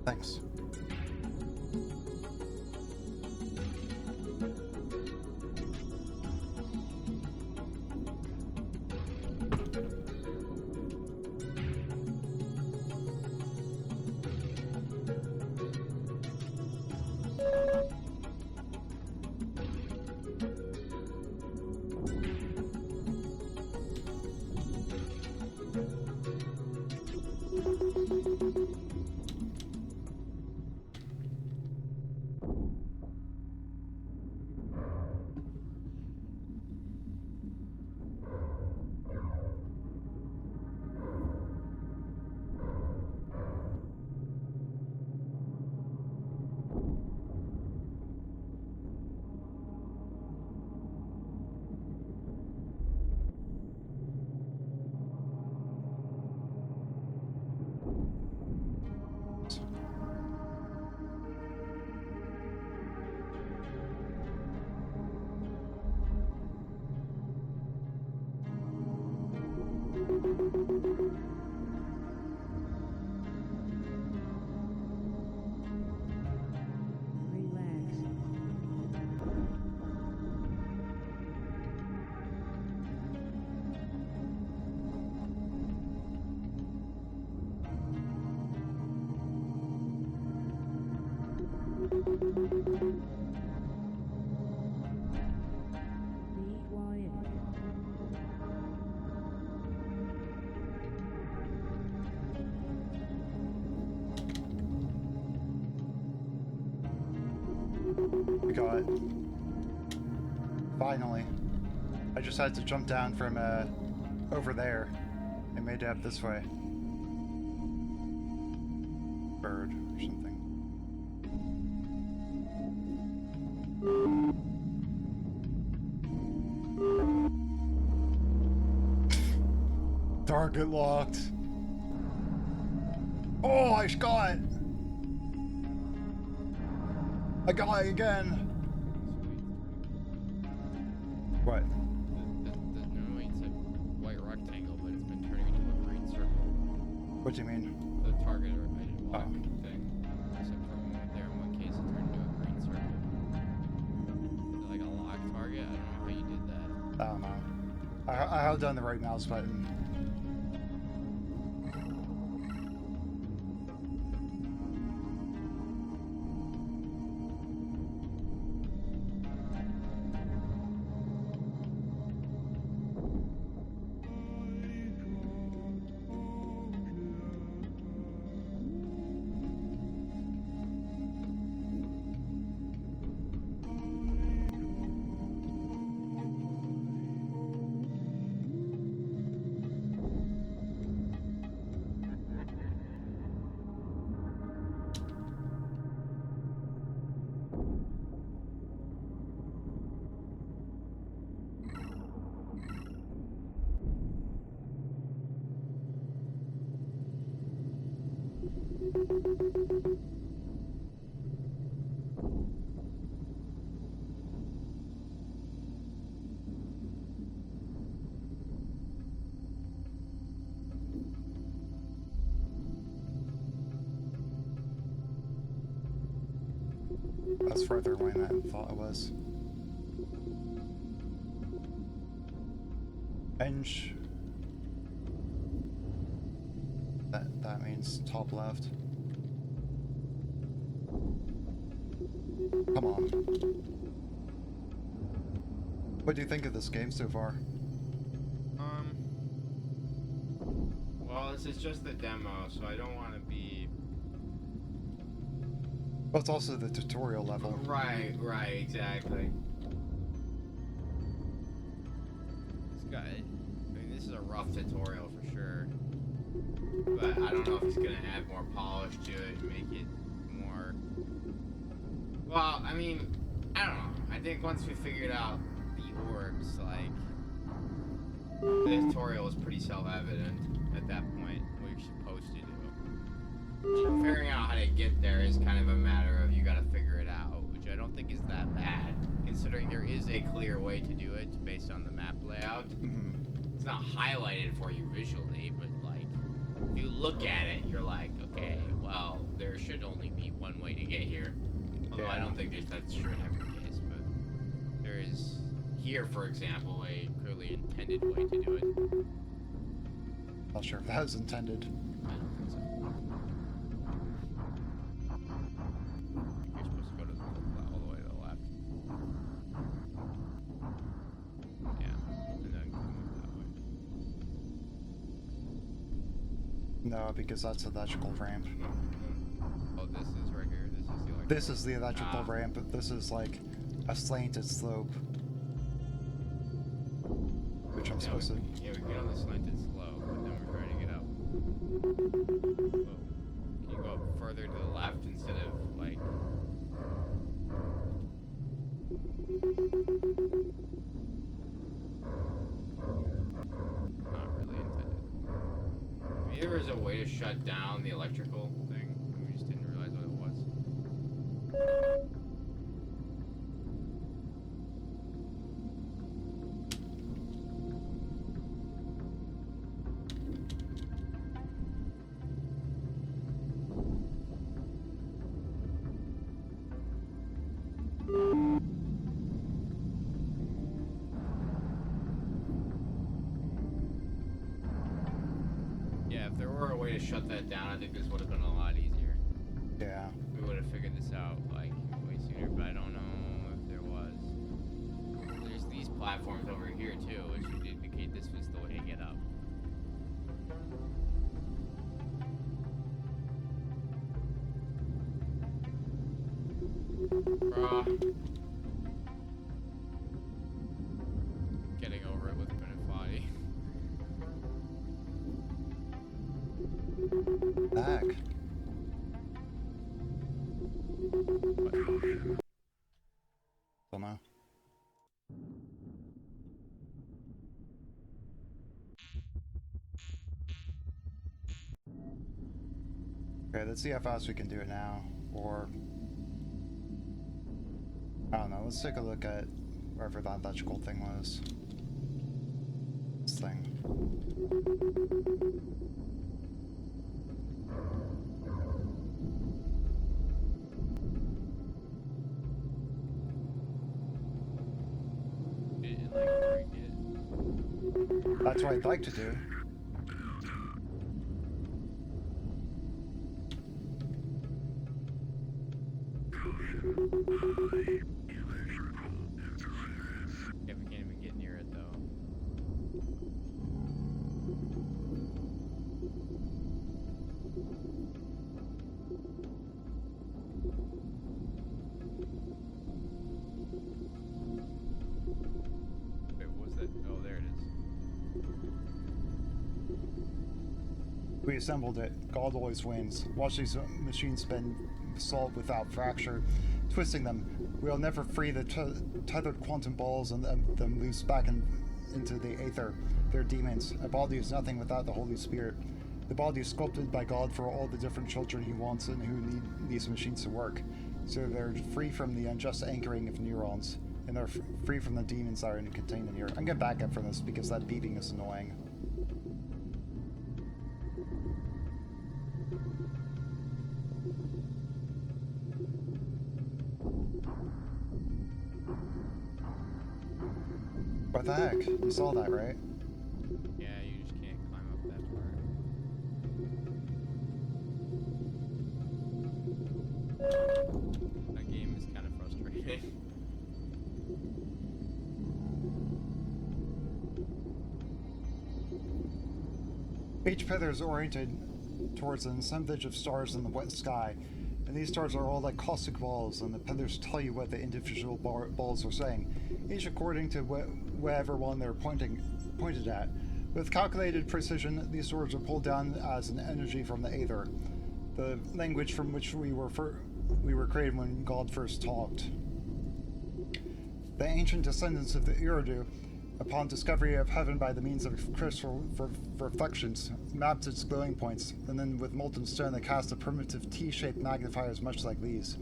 Thanks. We got it. Finally. I just had to jump down from over there and made it up this way. Bird or something. Target locked. Oh, I got it! I got it again! What? Normally it's a white rectangle, but it's been turning into a green circle. What do you mean? The target or I didn't walk thing. Except for a moment there, in one case it turned into a green circle. Is it like a lock target? I don't know how you did that. I don't know. I held down the right mouse button. That's further away than I thought it was. Hinge. That means top left. Come on. What do you think of this game so far? Well, this is just the demo, so I don't want to be... Well, it's also the tutorial level. Right, exactly. This guy, I mean, this is a rough tutorial for sure. But I don't know if he's gonna add more polish to it and make it more... Well, I mean, I don't know. I think once we figured out the orbs, like, the tutorial was pretty self-evident at that point, what you're supposed to do. Figuring out how to get there is kind of a matter of you gotta figure it out, which I don't think is that bad, considering there is a clear way to do it based on the map layout. It's not highlighted for you visually, but like, if you look at it, you're like, okay, well, well, there should only be one way to get here. Although I don't think that's true in every case, but there is here, for example, a clearly intended way to do it. Not sure if that was intended. I don't think so. You're supposed to go to all the way to the left. Yeah, and then move that way. No, because that's an electrical ramp. Oh, this is right here. This is the electrical. This is the electrical ramp, but this is like a slanted slope. Which I'm supposed to... Yeah, we get on the slanted slope, but then we're trying to get up. Whoa. Can you go up further to the left instead of, like... Not really intended. Maybe there was a way to shut down the electrical thing, and we just didn't realize what it was. Yeah, if there were a way to shut that down, I think this would have been a lot easier. Yeah. We would have figured this out, like, way sooner, but I don't know if there was. There's these platforms over here, too, which would indicate this was the way to get up. Getting over it with Piezophile. Back. Don't know. Okay, let's see how fast we can do it now. Or... I don't know, let's take a look at wherever that electrical thing was. This thing. That's what I'd like to do. Yeah, we can't even get near it though. Wait, what was that? Oh, there it is. We assembled it. God always wins. Watch these machines spin salt without fracture, twisting them. We'll never free the tethered quantum balls and them loose back into the aether. They're demons. A body is nothing without the Holy Spirit. The body is sculpted by God for all the different children he wants and who need these machines to work. So they're free from the unjust anchoring of neurons, and they're free from the demons that are contained in here. I'm gonna back up from this because that beeping is annoying. What the heck? You saw that, right? Yeah, you just can't climb up that part. That game is kind of frustrating. Each feather is oriented towards an assemblage of stars in the wet sky, and these stars are all like caustic balls, and the feathers tell you what the individual balls are saying, each according to wherever one they're pointed at. With calculated precision, these swords are pulled down as an energy from the aether, the language from which we were created when God first talked. The ancient descendants of the Eridu, upon discovery of heaven by the means of crystal reflections, mapped its glowing points, and then with molten stone they cast a primitive T-shaped magnifiers much like these,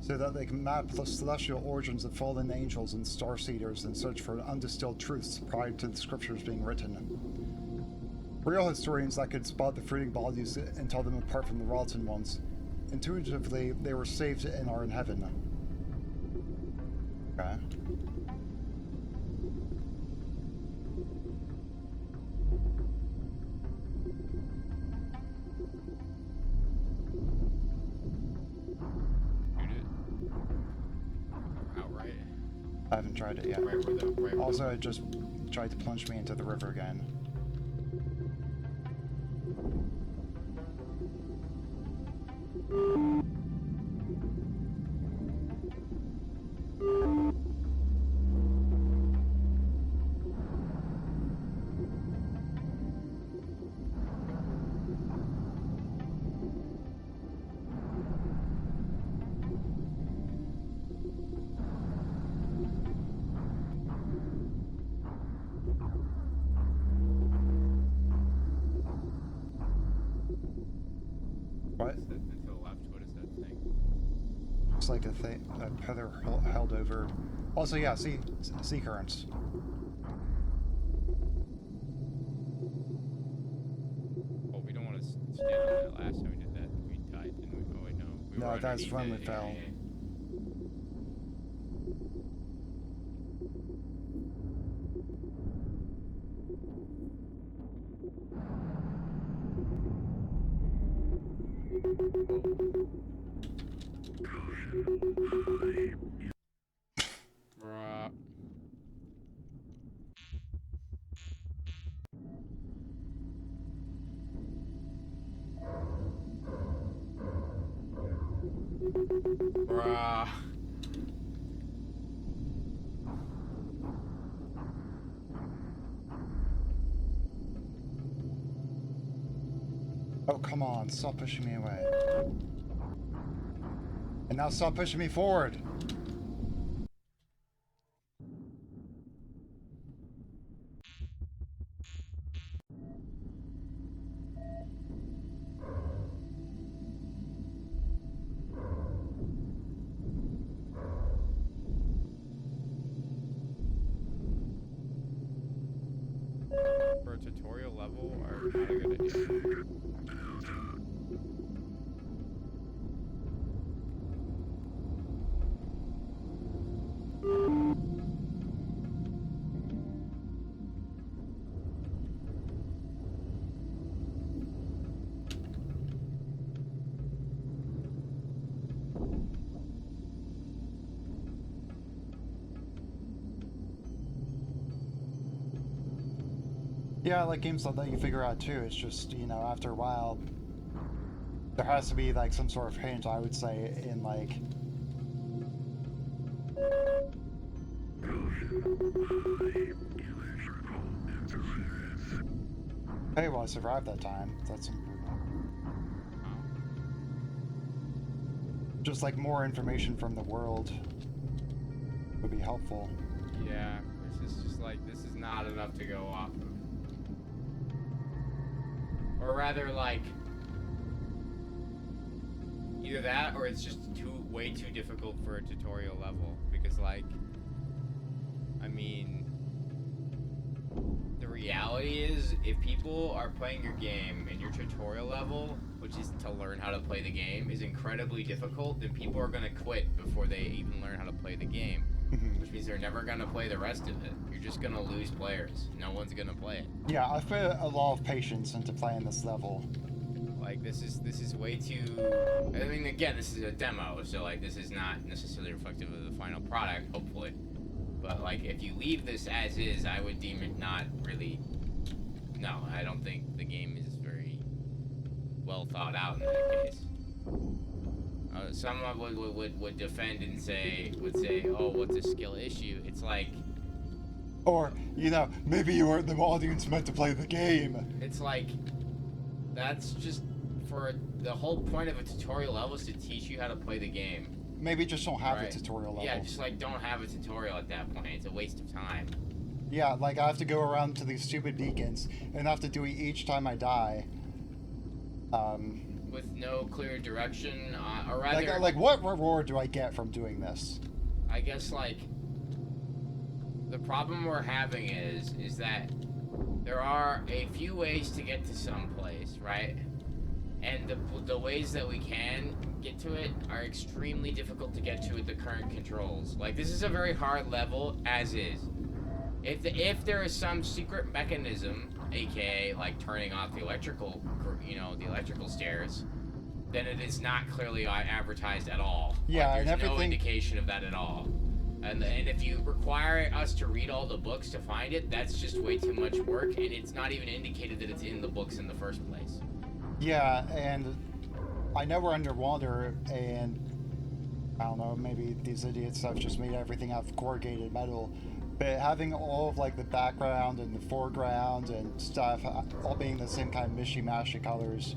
so that they can map the celestial origins of fallen angels and starseeders and search for undistilled truths prior to the scriptures being written. Real historians that could spot the fruiting bodies and tell them apart from the rotten ones. Intuitively, they were saved and are in heaven. Okay. Outright. I haven't tried it yet. Also, it just tried to plunge me into the river again. What? To the left, what is that thing? Looks like a thing, a pillar held over. Also, yeah, sea currents. Oh, we don't want to stand on that. Last time we did that, we died, didn't we? Oh wait, no. We No, were that's underneath when we it. fell. Yeah. Bruh. Bruh. Oh, come on, stop pushing me away. And now stop pushing me forward! For a tutorial level, are not a good idea. Yeah, like games like that you figure out too. It's just, you know, after a while, there has to be like some sort of hint, I would say, in like... Hey, well, I survived that time. That's improvement. Just like more information from the world would be helpful. Yeah, this is just like, this is not enough to go off of. Or rather, like, either that or it's just way too difficult for a tutorial level. Because, like, I mean, the reality is, if people are playing your game and your tutorial level, which is to learn how to play the game, is incredibly difficult, then people are going to quit before they even learn how to play the game. Which means they're never going to play the rest of it. You're just going to lose players. No one's going to play it. Yeah, I've put a lot of patience into playing this level. Like, this is way too... I mean, again, this is a demo, so, like, this is not necessarily reflective of the final product, hopefully. But, like, if you leave this as is, I would deem it not really... No, I don't think the game is very well thought out in that case. Someone would defend and would say, oh, what's a skill issue? It's like... Or, you know, maybe you weren't the audience meant to play the game. It's like... That's just... For the whole point of a tutorial level is to teach you how to play the game. Maybe just don't have Right. a tutorial level. Yeah, just like don't have a tutorial at that point. It's a waste of time. Yeah, like I have to go around to these stupid beacons and I have to do it each time I die. With no clear direction, or rather... Like what reward do I get from doing this? I guess, like... The problem we're having is that there are a few ways to get to some place, right? And the ways that we can get to it are extremely difficult to get to with the current controls. Like, this is a very hard level, as is. If there is some secret mechanism, aka like turning off the electrical, the electrical stairs, then it is not clearly advertised at all. Yeah, like, and there's everything. no indication of that at all. And if you require us to read all the books to find it, that's just way too much work, and it's not even indicated that it's in the books in the first place. Yeah, and I know we're underwater, and I don't know, maybe these idiots have just made everything out of corrugated metal, but having all of like the background and the foreground and stuff all being the same kind of mishy-mashy colors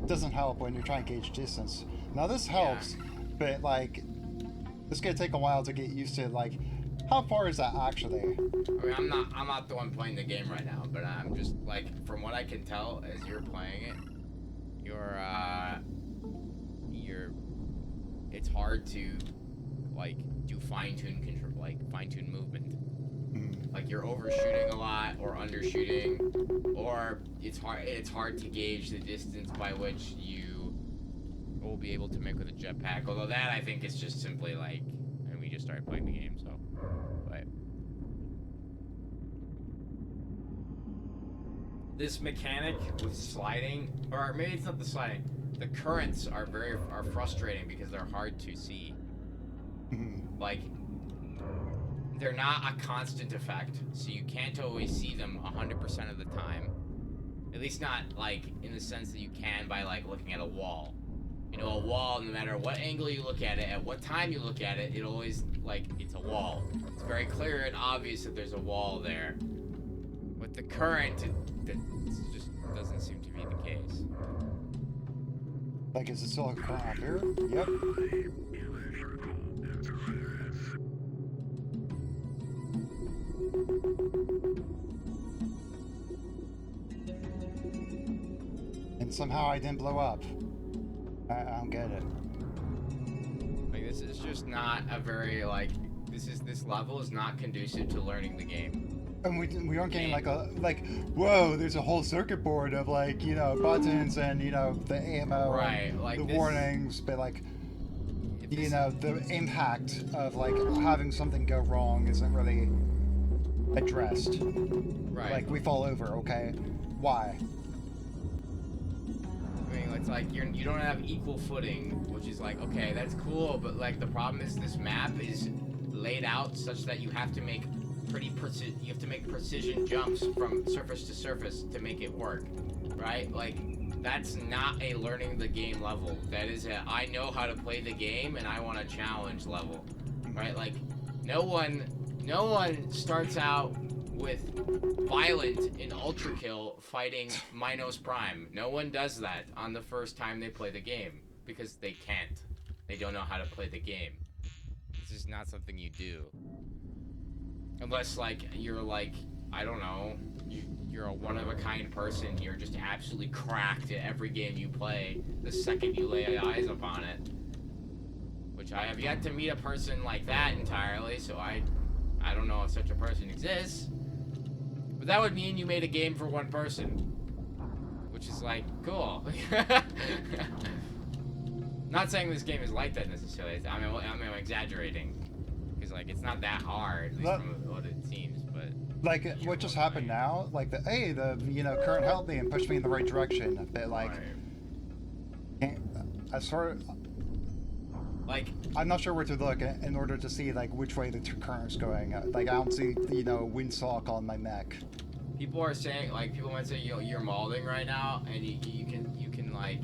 doesn't help when you're trying to gauge distance. Now this helps, but like it's gonna take a while to get used to like how far is that actually? I mean, I'm not the one playing the game right now, but I'm just like, from what I can tell as you're playing it, it's hard to like do fine-tune control, like fine-tune movement. Like you're overshooting a lot or undershooting, or it's hard to gauge the distance by which you will be able to make with a jetpack. Although that I think is just simply like, and we just started playing the game, so. But this mechanic with sliding, or maybe it's not the sliding. The currents are frustrating because they're hard to see. Like, they're not a constant effect, so you can't always see them 100% of the time. At least not, like, in the sense that you can by, like, looking at a wall. You know, a wall, no matter what angle you look at it, at what time you look at it, it always, like, it's a wall. It's very clear and obvious that there's a wall there. With the current, it just doesn't seem to be the case. Like, is it still a current up here? Yep. And somehow I didn't blow up. I don't get it. Like, this is just not a very, like, this level is not conducive to learning the game. And we aren't getting whoa, there's a whole circuit board of like, buttons and, the ammo, right, and like the this, warnings, but like, the impact of like having something go wrong isn't really addressed. Right. Like, we fall over, okay? Why? I mean, it's like you don't have equal footing, which is like, okay, that's cool, but like the problem is this map is laid out such that you have to make precision jumps from surface to surface to make it work, right? Like, that's not a learning the game level. That is a I know how to play the game and I want a challenge level, right? Like, no one starts out with Violent in Ultra Kill fighting Minos Prime. No one does that on the first time they play the game because they can't. They don't know how to play the game. This is not something you do. Unless, like, you're like, I don't know, you're a one-of-a-kind person, you're just absolutely cracked at every game you play the second you lay eyes upon it. Which I have yet to meet a person like that entirely, so I don't know if such a person exists. But that would mean you made a game for one person. Which is, like, cool. Not saying this game is like that necessarily, I'm exaggerating. Because, like, it's not that hard, at least from what it seems, but... Like, what just happened now, like, the current helped me and pushed me in the right direction. But, like, I sort of... Like... I'm not sure where to look in order to see, like, which way the current's going. Like, I don't see, windsock on my mech. People are saying, like, people might say, you're molding right now, and you can, like,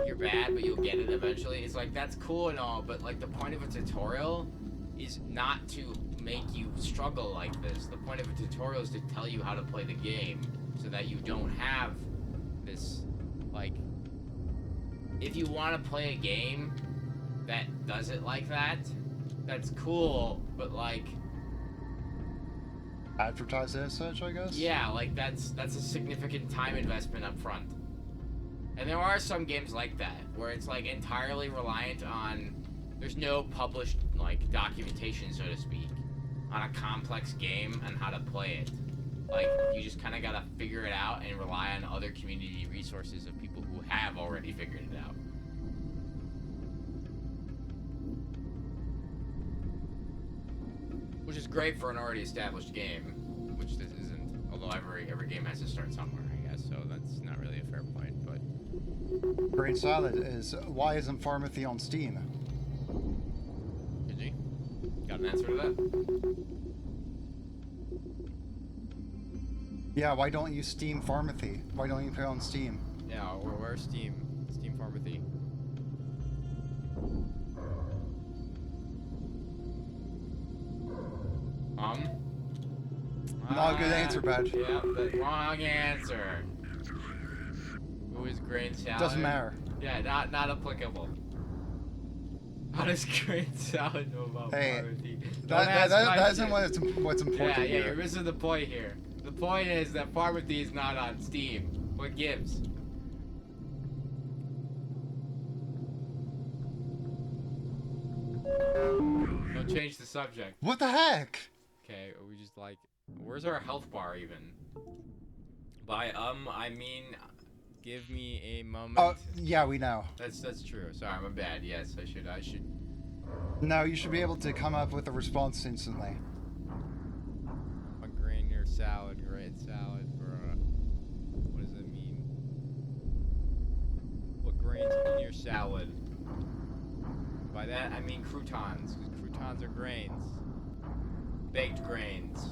you're bad, but you'll get it eventually. It's like, that's cool and all, but, like, the point of a tutorial is not to make you struggle like this. The point of a tutorial is to tell you how to play the game so that you don't have this, like, if you want to play a game that does it like that, that's cool, but like... Advertise it as such, I guess? Yeah, like that's a significant time investment up front. And there are some games like that, where it's like entirely reliant on... There's no published, like, documentation, so to speak, on a complex game and how to play it. Like, you just kind of gotta figure it out and rely on other community resources of people who have already figured it out. Which is great for an already established game, which this isn't. Although every game has to start somewhere, I guess. So that's not really a fair point, but. Brain Salad is, why isn't Pharmacy on Steam? Did you? Got an answer to that? Yeah, why don't you Steam Pharmacy? Why don't you put it on Steam? Yeah, where's Steam Pharmacy? Not a good answer, bud. Yeah, the wrong answer. Who is Grain Salad? Doesn't matter. Yeah, not applicable. How does Grain Salad know about Pharmacy? That isn't what's important Yeah, here. you're missing the point here. The point is that Pharmacy is not on Steam. What gives? Don't change the subject. What the heck? Okay, are we just like, Where's our health bar even? By I mean, give me a moment. Oh, yeah, we know. that's true. Sorry, my bad. Yes, I should. No, you should be able to come up with a response instantly. A grain or salad, grain salad, bruh. What does that mean? What grains in your salad? By that I mean croutons. Because croutons are grains. Baked grains.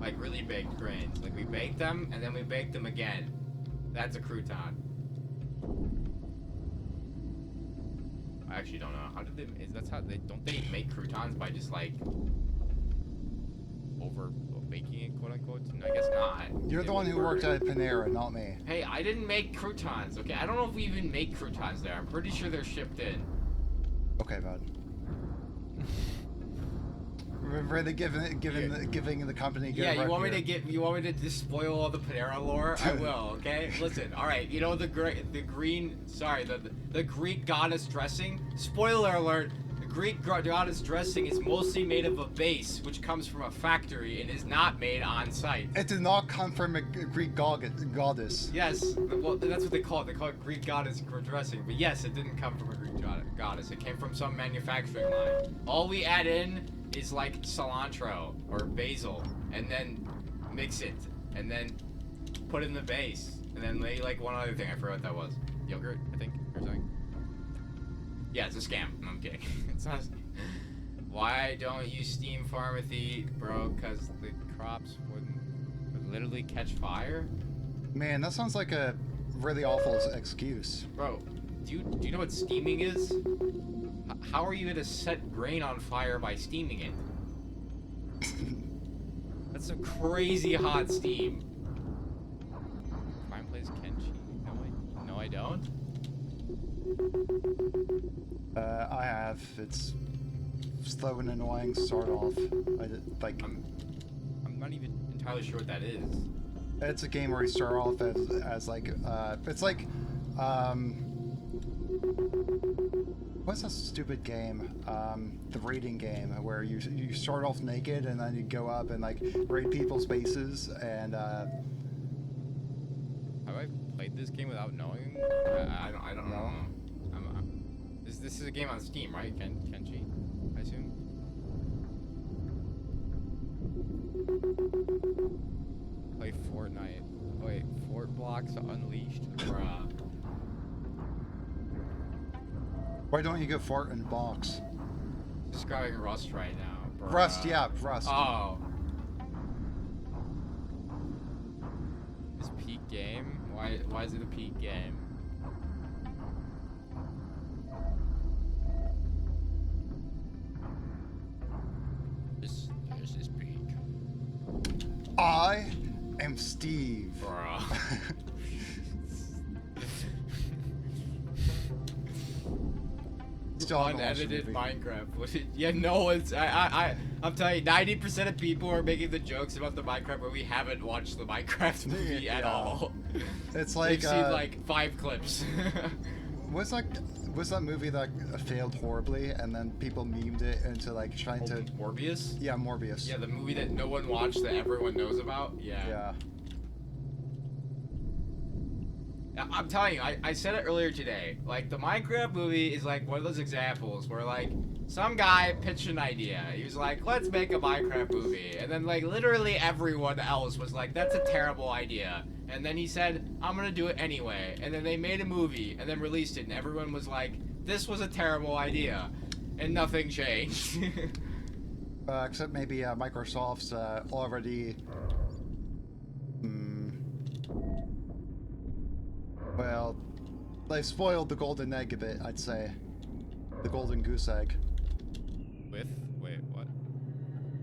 Like really baked grains. Like we bake them and then we bake them again. That's a crouton. I actually don't know. How did they? That's how they don't they make croutons by just like Over baking it, quote unquote. I guess not. You're They the one would who worked burn. at Panera, not me. Hey, I didn't make croutons. Okay, I don't know if we even make croutons there. I'm pretty sure they're shipped in. Okay, bud. Really giving the company good Yeah, you rep want me here. to you want me to just spoil all the Panera lore? I will, okay? Listen, alright, you know the Greek goddess dressing? Spoiler alert, the Greek goddess dressing is mostly made of a base, which comes from a factory and is not made on site. It did not come from a Greek goddess. Yes, well, that's what they call it. They call it Greek goddess dressing. But yes, it didn't come from a Greek goddess. It came from some manufacturing line. All we add in is like cilantro or basil, and then mix it, and then put it in the base, and then like one other thing. I forgot what that was. Yogurt, I think, or something. Yeah, it's a scam. No, I'm kidding. It's not. Why don't you steam Pharmacy, bro? Because the crops would literally catch fire. Man, that sounds like a really awful excuse. Bro, do you know what steaming is? How are you gonna set grain on fire by steaming it? That's some crazy hot steam. Crime plays Kenshi. No, I don't. I have. It's slow and annoying to start off. I'm not even entirely sure what that is. It's a game where you start off as like it's like what's a stupid game? The raiding game where you start off naked and then you go up and like raid people's bases and Have I played this game without knowing? I don't know. This is a game on Steam, right? Kenshi, I assume. Play Fortnite. Oh, wait, Fort Blocks Unleashed. Bruh. why don't you go fart in a box? Describing Rust right now. Bruh. Rust, yeah, Rust. Oh. This peak game. Why is it a peak game? This is peak. I am Steve. Bruh. Still haven't watched the Unedited movie. Minecraft. Yeah, no, it's I'm telling you, 90% of people are making the jokes about the Minecraft, but we haven't watched the Minecraft movie at Yeah. all. It's We've like seen like 5 clips. Was that movie that failed horribly, and then people memed it into like trying to? Morbius? Yeah, Morbius. Yeah, the movie that no one watched that everyone knows about? Yeah. I'm telling you, I said it earlier today. Like, the Minecraft movie is like one of those examples where, like, some guy pitched an idea. He was like, let's make a Minecraft movie. And then, like, literally everyone else was like, that's a terrible idea. And then he said, I'm gonna do it anyway. And then they made a movie and then released it. And everyone was like, this was a terrible idea. And nothing changed. Except maybe Microsoft's already... Well, they've spoiled the golden egg a bit, I'd say. The golden goose egg. Wait, what?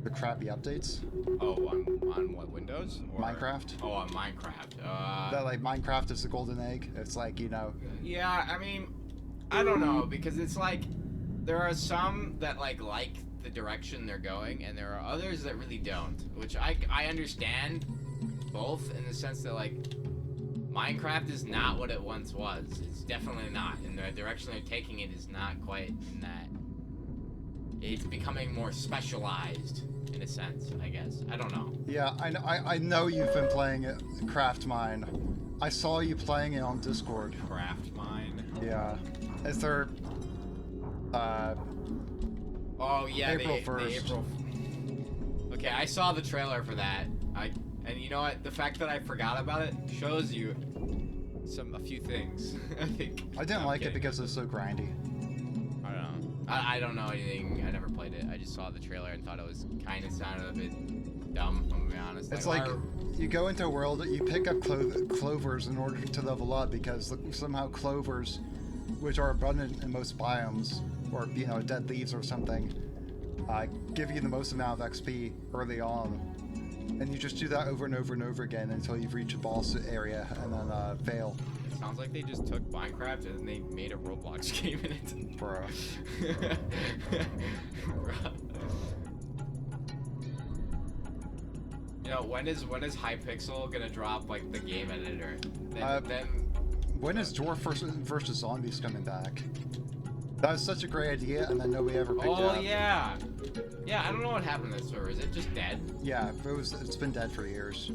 The crappy updates. Oh, on what, Windows? Or... Minecraft. Oh, on Minecraft. That, like, Minecraft is the golden egg. It's like, you know... Yeah, I mean, I don't know, because it's like, there are some that, like the direction they're going, and there are others that really don't. Which I understand both in the sense that, like, Minecraft is not what it once was. It's definitely not. And the direction they're taking it is not quite in that. It's becoming more specialized, in a sense, I guess. I don't know. Yeah, I know you've been playing it, Craft Mine. I saw you playing it on Discord. Craft Mine? Yeah. Is there... Oh, yeah, April 1st. Okay, I saw the trailer for that. And you know what? The fact that I forgot about it shows you a few things. I think. I didn't like it because it's so grindy. I don't know. I don't know anything. I never played it. I just saw the trailer and thought it was kind of sounded a bit dumb, I'm gonna be honest. It's like you go into a world, you pick up clovers in order to level up because somehow clovers, which are abundant in most biomes, or, you know, dead leaves or something, give you the most amount of XP early on. And you just do that over and over and over again until you reach a boss area and then fail. It sounds like they just took Minecraft and they made a Roblox game in it. Bro. You know, when is Hypixel gonna drop, like, the game editor? When is Dwarf versus Zombies coming back? That was such a great idea, and then nobody ever picked it up. Oh, yeah. Yeah, I don't know what happened to that server. Is it just dead? Yeah, it's been dead for years.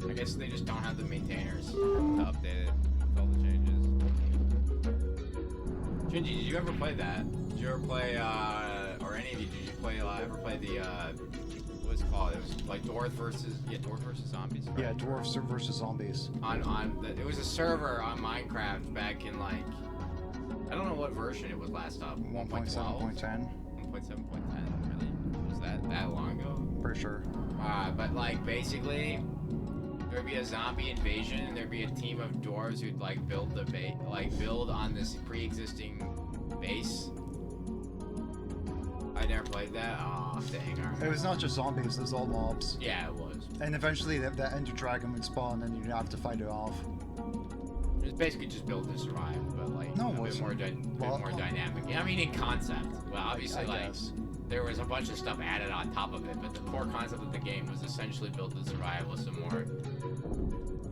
I guess they just don't have the maintainers to update it with all the changes. Shinji, did you ever play that? Did you ever play, or any of you, did you play, ever play the, what was it called? It was like Dwarf versus Zombies? Right? Yeah, Dwarfs versus Zombies. It was a server on Minecraft back in, like, I don't know what version it was last up. 1.7.10. 1.7.10, really? Was that long ago? For sure. But, like, basically, there'd be a zombie invasion, and there'd be a team of dwarves who'd, like, build build on this pre-existing base. I never played that. Aw, dang. It was not just zombies, it was all mobs. Yeah, it was. And eventually that Ender Dragon would spawn, and you'd have to fight it off. It was basically just build to survive, but, like, no, a bit more dynamic. Yeah, I mean, in concept. Well, obviously, there was a bunch of stuff added on top of it, but the core concept of the game was essentially build to survive with some more,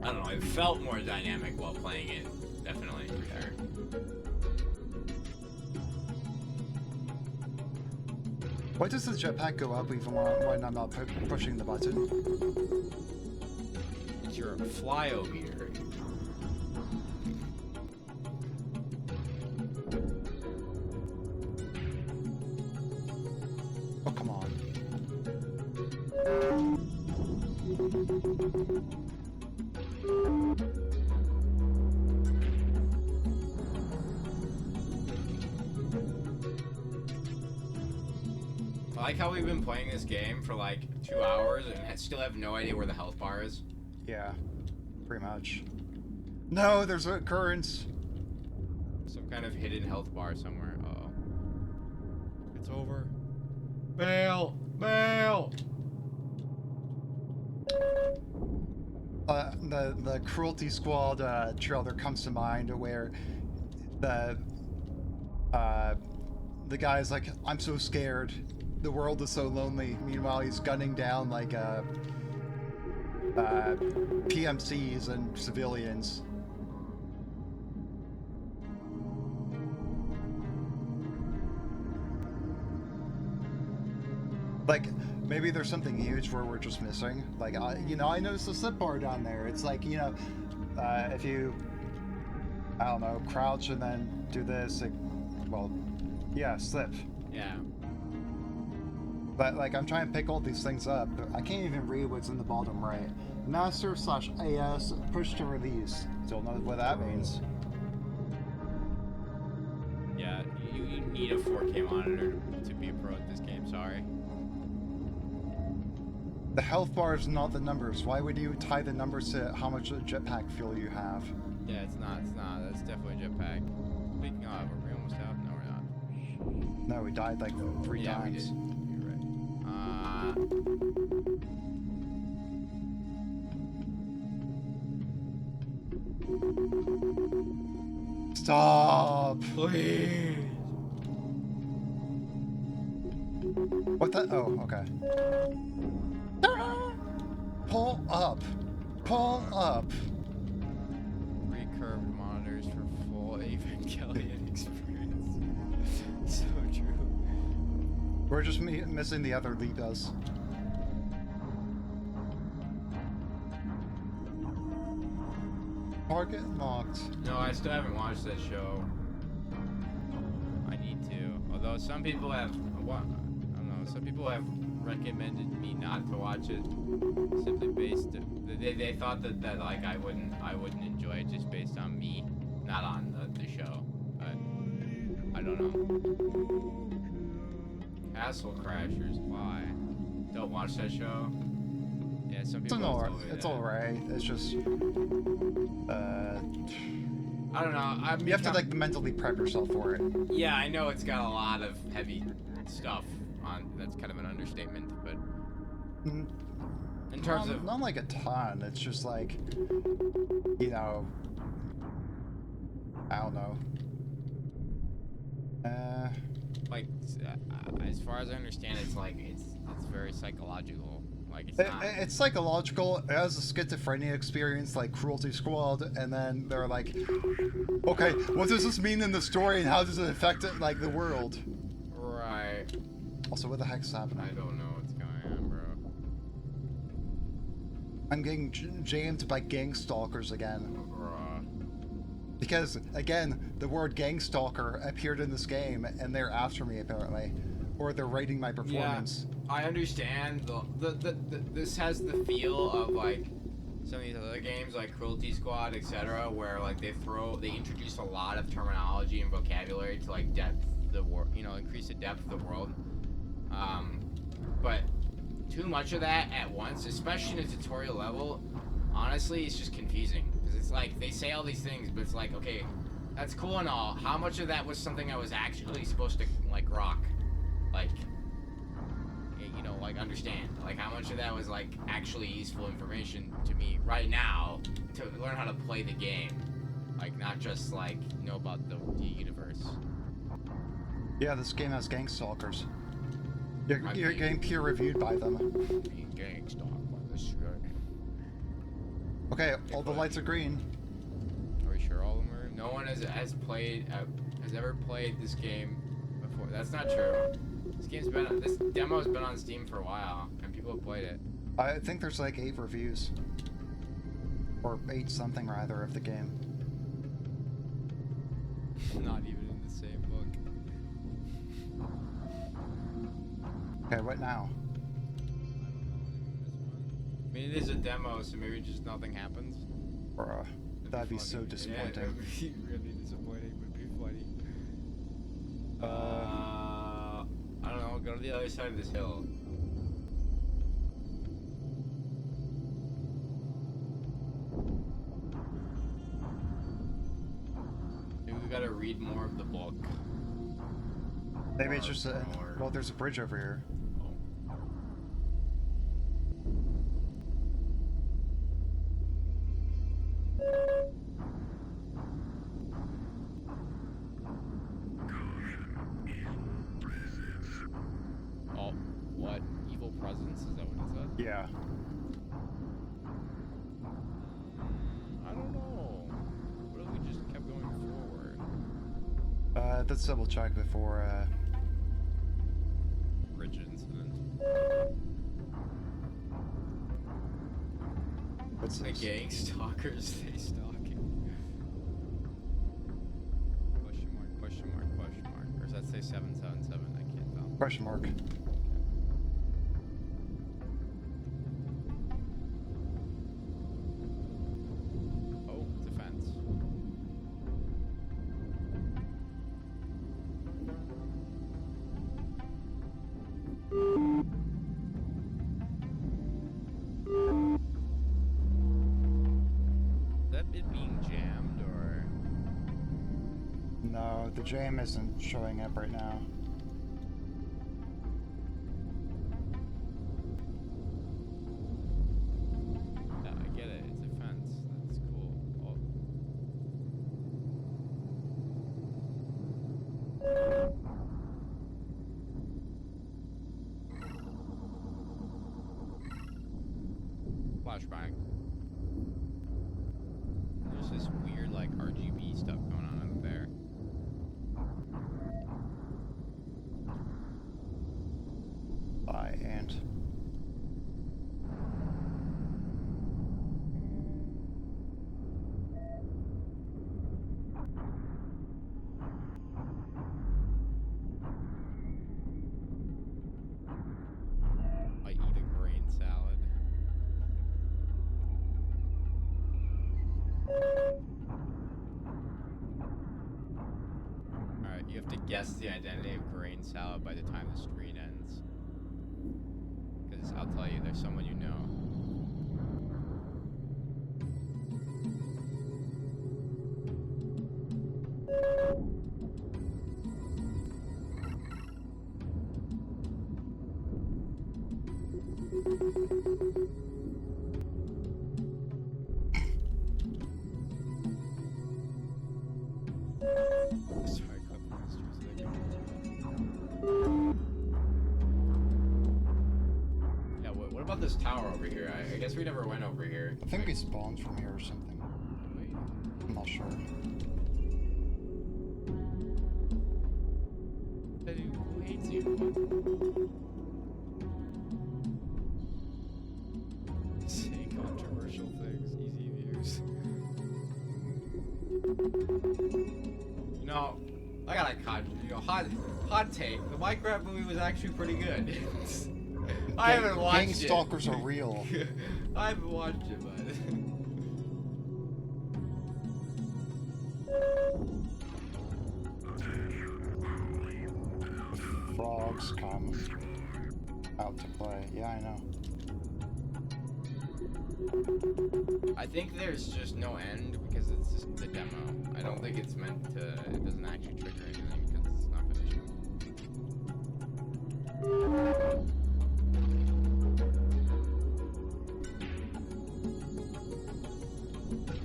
I don't know, it felt more dynamic while playing it. Definitely, for sure. Why does the jetpack go up even when I'm not pushing the button? You're a flyometer. Oh, come on. I like how we've been playing this game for like 2 hours and still have no idea where the health bar is. Yeah, pretty much. No, there's a occurrence. Some kind of hidden health bar somewhere. Uh-oh. It's over. Bail! Bail! The Cruelty Squad trailer comes to mind where the guy's like, I'm so scared. The world is so lonely. Meanwhile, he's gunning down like PMCs and civilians. Like, maybe there's something huge where we're just missing. Like, you know, I noticed a slip bar down there. It's like, you know, if you, I don't know, crouch and then do this, like, well, yeah, slip. Yeah. But, like, I'm trying to pick all these things up. I can't even read what's in the bottom right. Master/AS, push to release. Don't know what that means. Yeah, you need a 4K monitor to be a pro at this game, sorry. The health bar is not the numbers. Why would you tie the numbers to how much jetpack fuel you have? Yeah, it's not. That's definitely a jetpack. Speaking of, are we almost out? No, we're not. No, we died like 3 Yeah, times. we did. You're right. Stop! Please. What the? Oh, okay. Pull up. Pull up. 3 curved monitors for full Evangelion experience. So true. We're just missing the other leaders. Target locked. No, I still haven't watched that show. I need to. Although some people have, I don't know, some people have recommended me not to watch it simply based. They thought that like I wouldn't enjoy it just based on me, not on the show. But I don't know. Castle Crashers, why? Don't watch that show. Yeah, some people. It's alright. It's just. I don't know. You have to like mentally prep yourself for it. Yeah, I know it's got a lot of heavy stuff on. That's kind of an understatement, but in terms of not like a ton. It's just like, you know, I don't know. like as far as I understand, it's like it's very psychological. Like it's not. It's psychological. It has a schizophrenia experience like Cruelty Squad, and then they're like, okay, what does this mean in the story, and how does it affect it, like the world? Right. Also, what the heck's happening? I don't know what's going on, bro. I'm getting jammed by gang stalkers again. Bruh. Because again, the word gang stalker appeared in this game, and they're after me apparently, or they're rating my performance. Yeah, I understand. This has the feel of like some of these other games, like Cruelty Squad, etc., where like they introduce a lot of terminology and vocabulary to like increase the depth of the world. But too much of that at once, especially in a tutorial level, honestly, it's just confusing. Because it's like, they say all these things, but it's like, okay, that's cool and all. How much of that was something I was actually supposed to, like, rock? Like, like, understand? Like, how much of that was, like, actually useful information to me right now to learn how to play the game? Like, not just, like, know about the universe. Yeah, this game has gang stalkers. You're getting peer-reviewed by them. Being gang stalked by this guy. Okay, all the lights are green. Are we sure all of them are? No one has ever played this game before. That's not true. This demo's been on Steam for a while, and people have played it. I think there's like 8 reviews. Or 8 something rather of the game. Not even in the same book. Okay, what now? I mean, it is a demo, so maybe just nothing happens. Bruh, that'd be so disappointing. Yeah, it would be really disappointing, but it'd be funny. I don't know, go to the other side of this hill. Maybe we gotta read more of the book. Maybe it's just well, there's a bridge over here. Oh, what? Evil presence? Is that what it said? Yeah. I don't know. What if we just kept going forward? Let's double check before, Bridge incident. What's The this? gang stalkers, they stalking. Question mark, question mark, question mark. Or does that say 777? I can't tell. Question mark. Oh, it's a fence. Is that it being jammed or? No, the jam isn't showing up right now. Yeah, I get it. It's a fence. That's cool. Oh. Flashbang. There's this weird, like, RGB stuff going on out there. Bye, and I eat a grain salad. Alright, you have to guess the identity of grain salad by the time the screen ends. Because I'll tell you, there's someone you know. Sorry, clip monsters. Yeah, what about this tower over here? I guess we never went over here. I think he spawned from here or something. Wait. I'm not sure. Hey, who hates you? Say controversial things, easy views. You know, I got a hot take. The Minecraft movie was actually pretty good. I haven't watched Gang it. stalkers are real. I haven't watched it, but Frogs come out to play. Yeah, I know. I think there's just no end because it's just the demo. I don't think it's meant to. It doesn't actually trigger anything because it's not finished.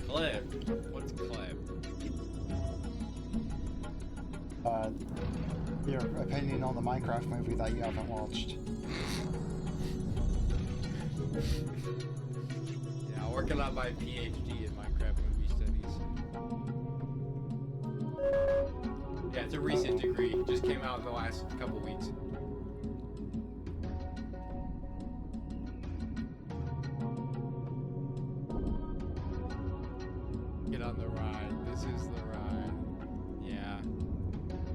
Clip. What's clip? Your opinion on the Minecraft movie that you haven't watched. Yeah, I'm working on my PhD in Minecraft movie studies. Yeah, it's a recent degree. Just came out in the last couple weeks. Get on the ride. This is the ride. Yeah.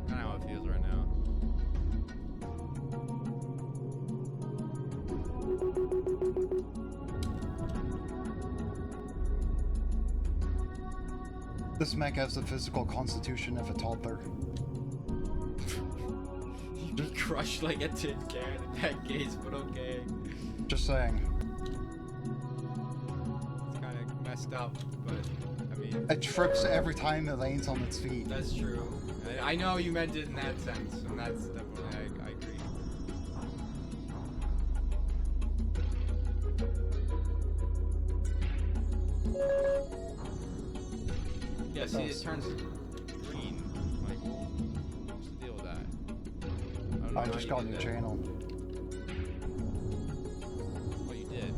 Kind of how it feels right now. This mech has the physical constitution of a toddler. You'd be crushed like a tin can in that case, but okay. Just saying. It's kind of messed up, but I mean, It trips every time it lands on its feet. that's true. I know you meant it in that sense, and that's definitely, I agree. Yeah, see, it turns green. Like, what's the deal with that? don't know I how just you got a did new that. channel. Well, you did.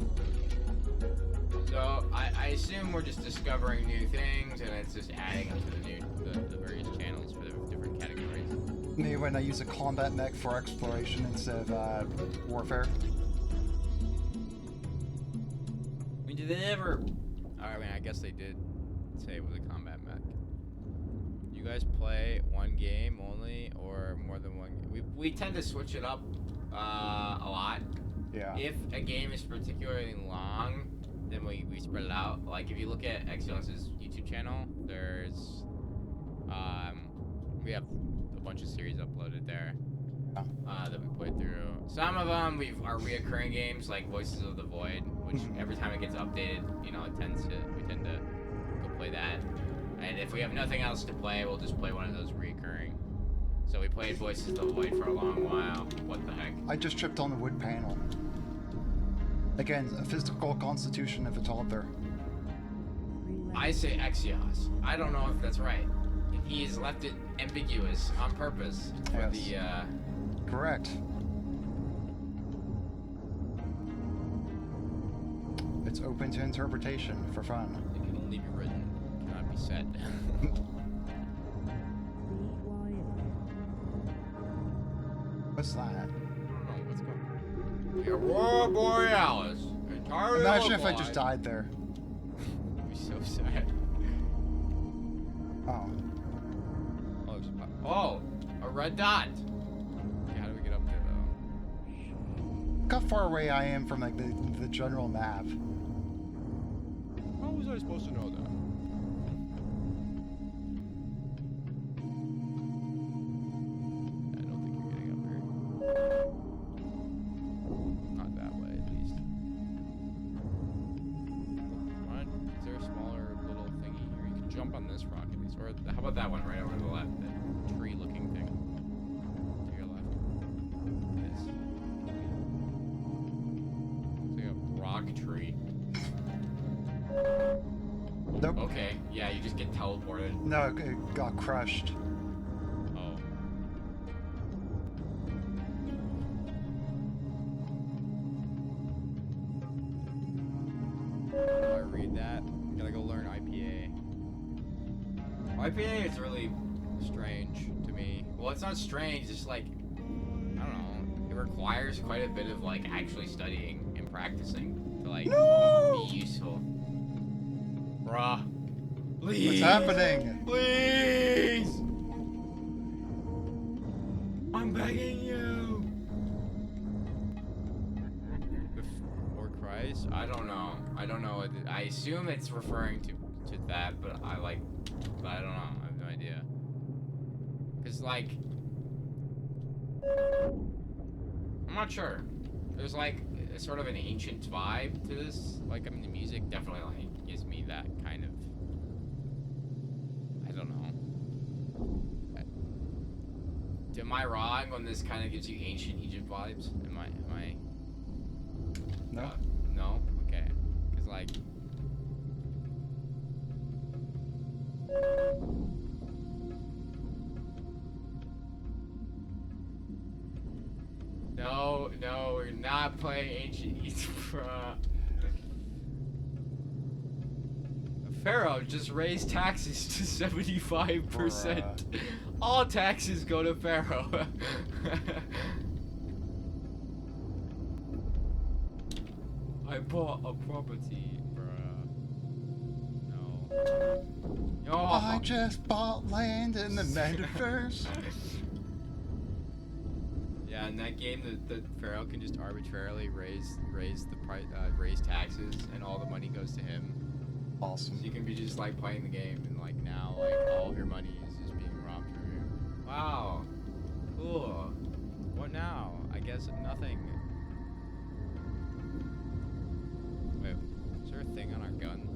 So I assume we're just discovering new things, and it's just adding them to the various channels for the different categories. Me when I use a combat mech for exploration instead of warfare. I mean, do they ever guess they did say it was a combat mech. You guys play one game only, or more than one game? We tend to switch it up a lot. Yeah. If a game is particularly long, then we spread it out. Like if you look at Xoxeyos' YouTube channel, there's we have a bunch of series uploaded there that we played through. Some of them are reoccurring games like Voices of the Void, which every time it gets updated, you know, we tend to go play that. And if we have nothing else to play, we'll just play one of those reoccurring. So we played Voices of the Void for a long while. What the heck? I just tripped on the wood panel. Again, a physical constitution of a toddler. I say Xoxeyos. I don't know if that's right. He's left it ambiguous on purpose for Yes. Correct. It's open to interpretation for fun. It can only be written, cannot be said. What's that? I don't know what's going on. The Aurora Borealis. Entirely Imagine if I localized. just died there. It'd be so sad. Oh. Oh, there's a pop. Oh, a red dot. Okay, how do we get up there though? Look how far away I am from like the general map. How was I supposed to know that? I don't think you're getting up here. Not that way, at least. What? Is there a smaller little thingy here? You can jump on this rock at least. Or How about that one right over to the left? that tree-looking thing to your left. This. It's like a rock tree. Nope. Okay, yeah, you just get teleported. No, it got crushed. Oh. How do I read that? Gotta go learn IPA. IPA is really, Strange to me. well, it's not strange. It's like, I don't know. It requires quite a bit of like actually studying and practicing to like No! be useful. Bruh. Please. What's happening? Please. I'm begging you. Or cries? I don't know. I don't know. I assume it's referring to that, but I don't know. I have no idea. Cause like, I'm not sure. There's like a sort of an ancient vibe to this. Like, I mean, the music Definitely like, gives me that kind of. I don't know. am I wrong when this kind of gives you ancient Egypt vibes? Am I? No. No? Okay. Because, like. No, we're not playing ancient Egypt, bruh. Pharaoh just raised taxes to 75%. Bruh. All taxes go to Pharaoh. I bought a property, bruh. No. I just bought land in the metaverse. Yeah, in that game, the Pharaoh can just arbitrarily raise the price, raise taxes, and all the money goes to him. Awesome. So you can be just like playing the game, and like now, like all of your money is just being robbed from you. Wow. Cool. What now? I guess nothing. Wait, is there a thing on our gun?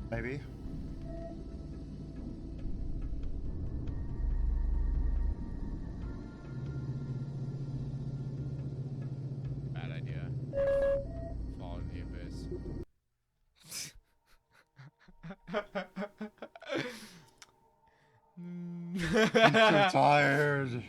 Maybe. Bad idea. Fall in the abyss. I'm so tired.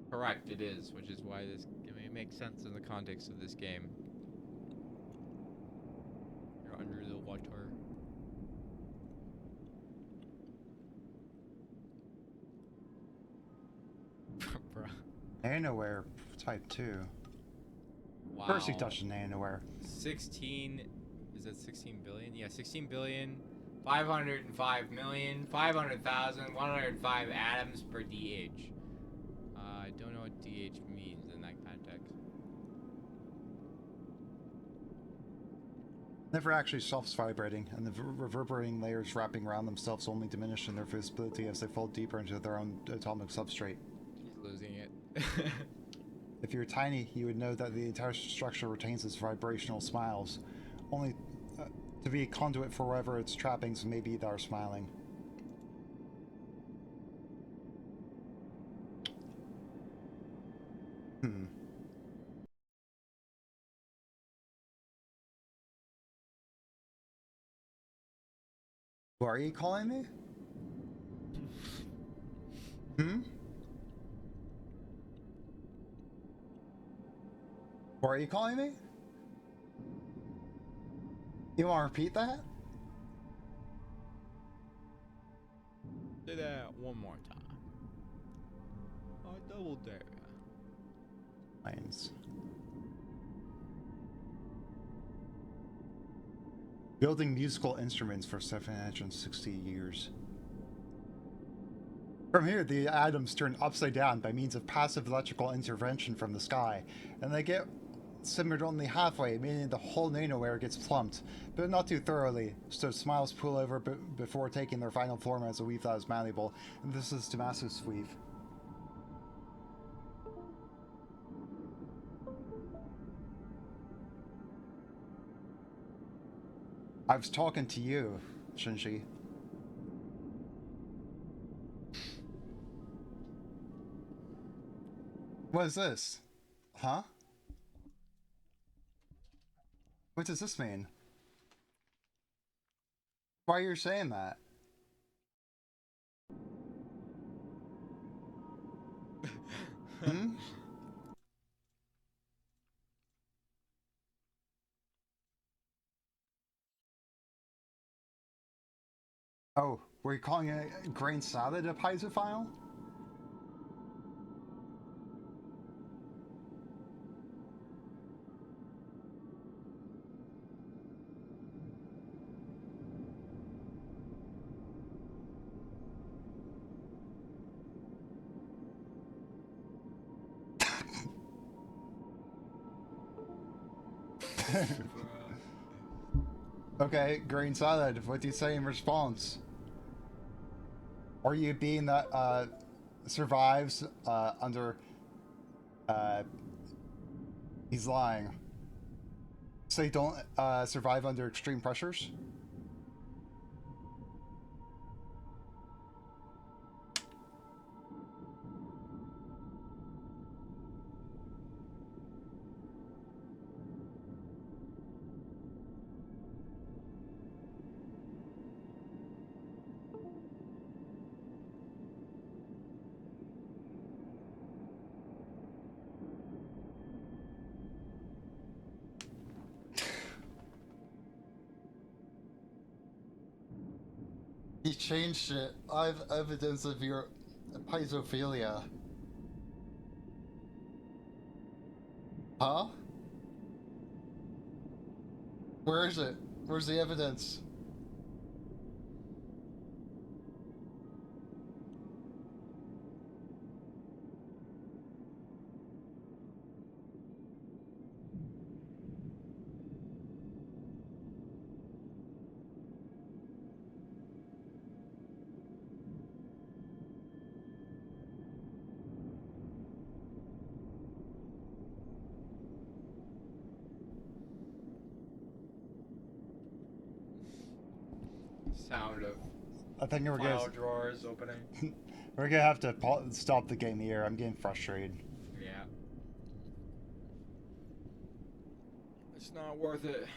Correct, it is, which is why this, I mean, it makes sense in the context of this game. water. Bruh. Nanoware type 2. Wow. First he touched nanoware. 16. Is that 16 billion? Yeah, 16 billion. 505,500,105 atoms per DH. I don't know what DH means in that context. Never actually stops vibrating, and the reverberating layers wrapping around themselves only diminish in their visibility as they fall deeper into their own atomic substrate. He's losing it. If you're tiny, you would know that the entire structure retains its vibrational smiles, only to be a conduit for whatever its trappings may be that are smiling. Who are you calling me? Who are you calling me? You want to repeat that? Say that one more time. I double dare. Lines. Building musical instruments for 760 years. From here, the atoms turn upside down by means of passive electrical intervention from the sky, and they get simmered only halfway, meaning the whole nanoware gets plumped, but not too thoroughly, so smiles pool over before taking their final form as a weave that is malleable, and this is Damascus weave. I was talking to you, Shinji. What is this? Huh? What does this mean? Why are you saying that? Hmm? Oh, were you calling a grain salad a piezophile? Okay, grain salad, what do you say in response? Are you a being that survives under he's lying. So you don't survive under extreme pressures? He changed it. I have evidence of your piezophile. Huh? Where is it? Where's the evidence? Sound of I think we're file gonna drawers opening. we're gonna have to stop the game here. I'm getting frustrated. Yeah. It's not worth it.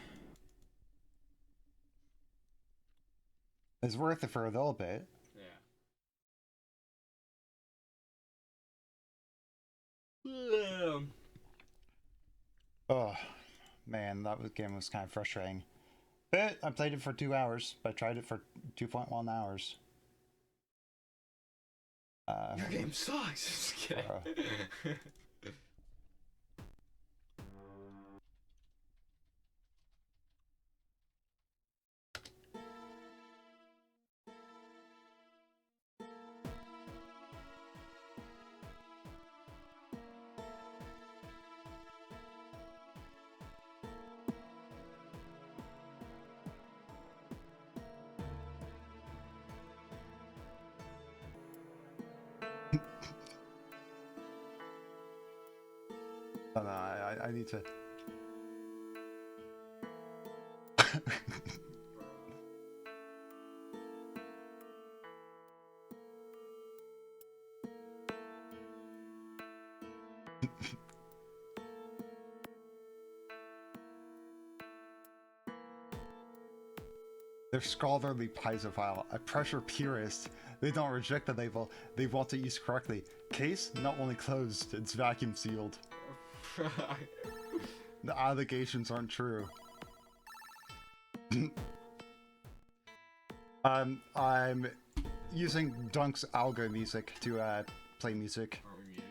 It's worth it for a little bit. Yeah. Oh man, game was kind of frustrating. I played it for 2 hours. I tried it for 2.1 hours. Your game sucks. Just kidding. Oh, no, I need to. They're scholarly Piezophile, a pressure purist. They don't reject the label, they want it used correctly. Case not only closed, it's vacuum sealed. The allegations aren't true. I'm using Dunk's algo music to play music. Aren't we muted?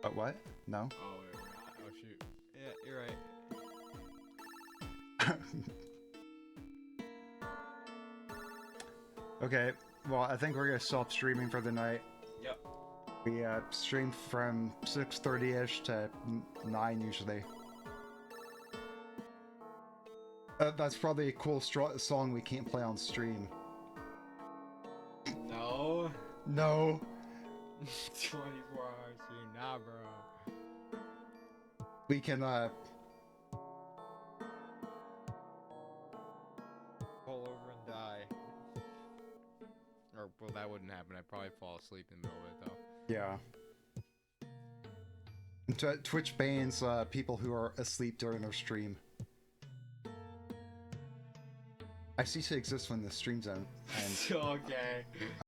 But what? No? Oh, wait, we're not. Oh, shoot. Yeah, you're right. Okay, well, I think we're gonna stop streaming for the night. Yep. We stream from 6:30ish to 9 usually. That's probably a cool song we can't play on stream. No. No. 24 hours stream, nah, bro. We can Pull over and die. Or, well, that wouldn't happen. I'd probably fall asleep in the middle of it, though. yeah. Twitch bans people who are asleep during their stream. I cease to exist when the stream's ends. Okay.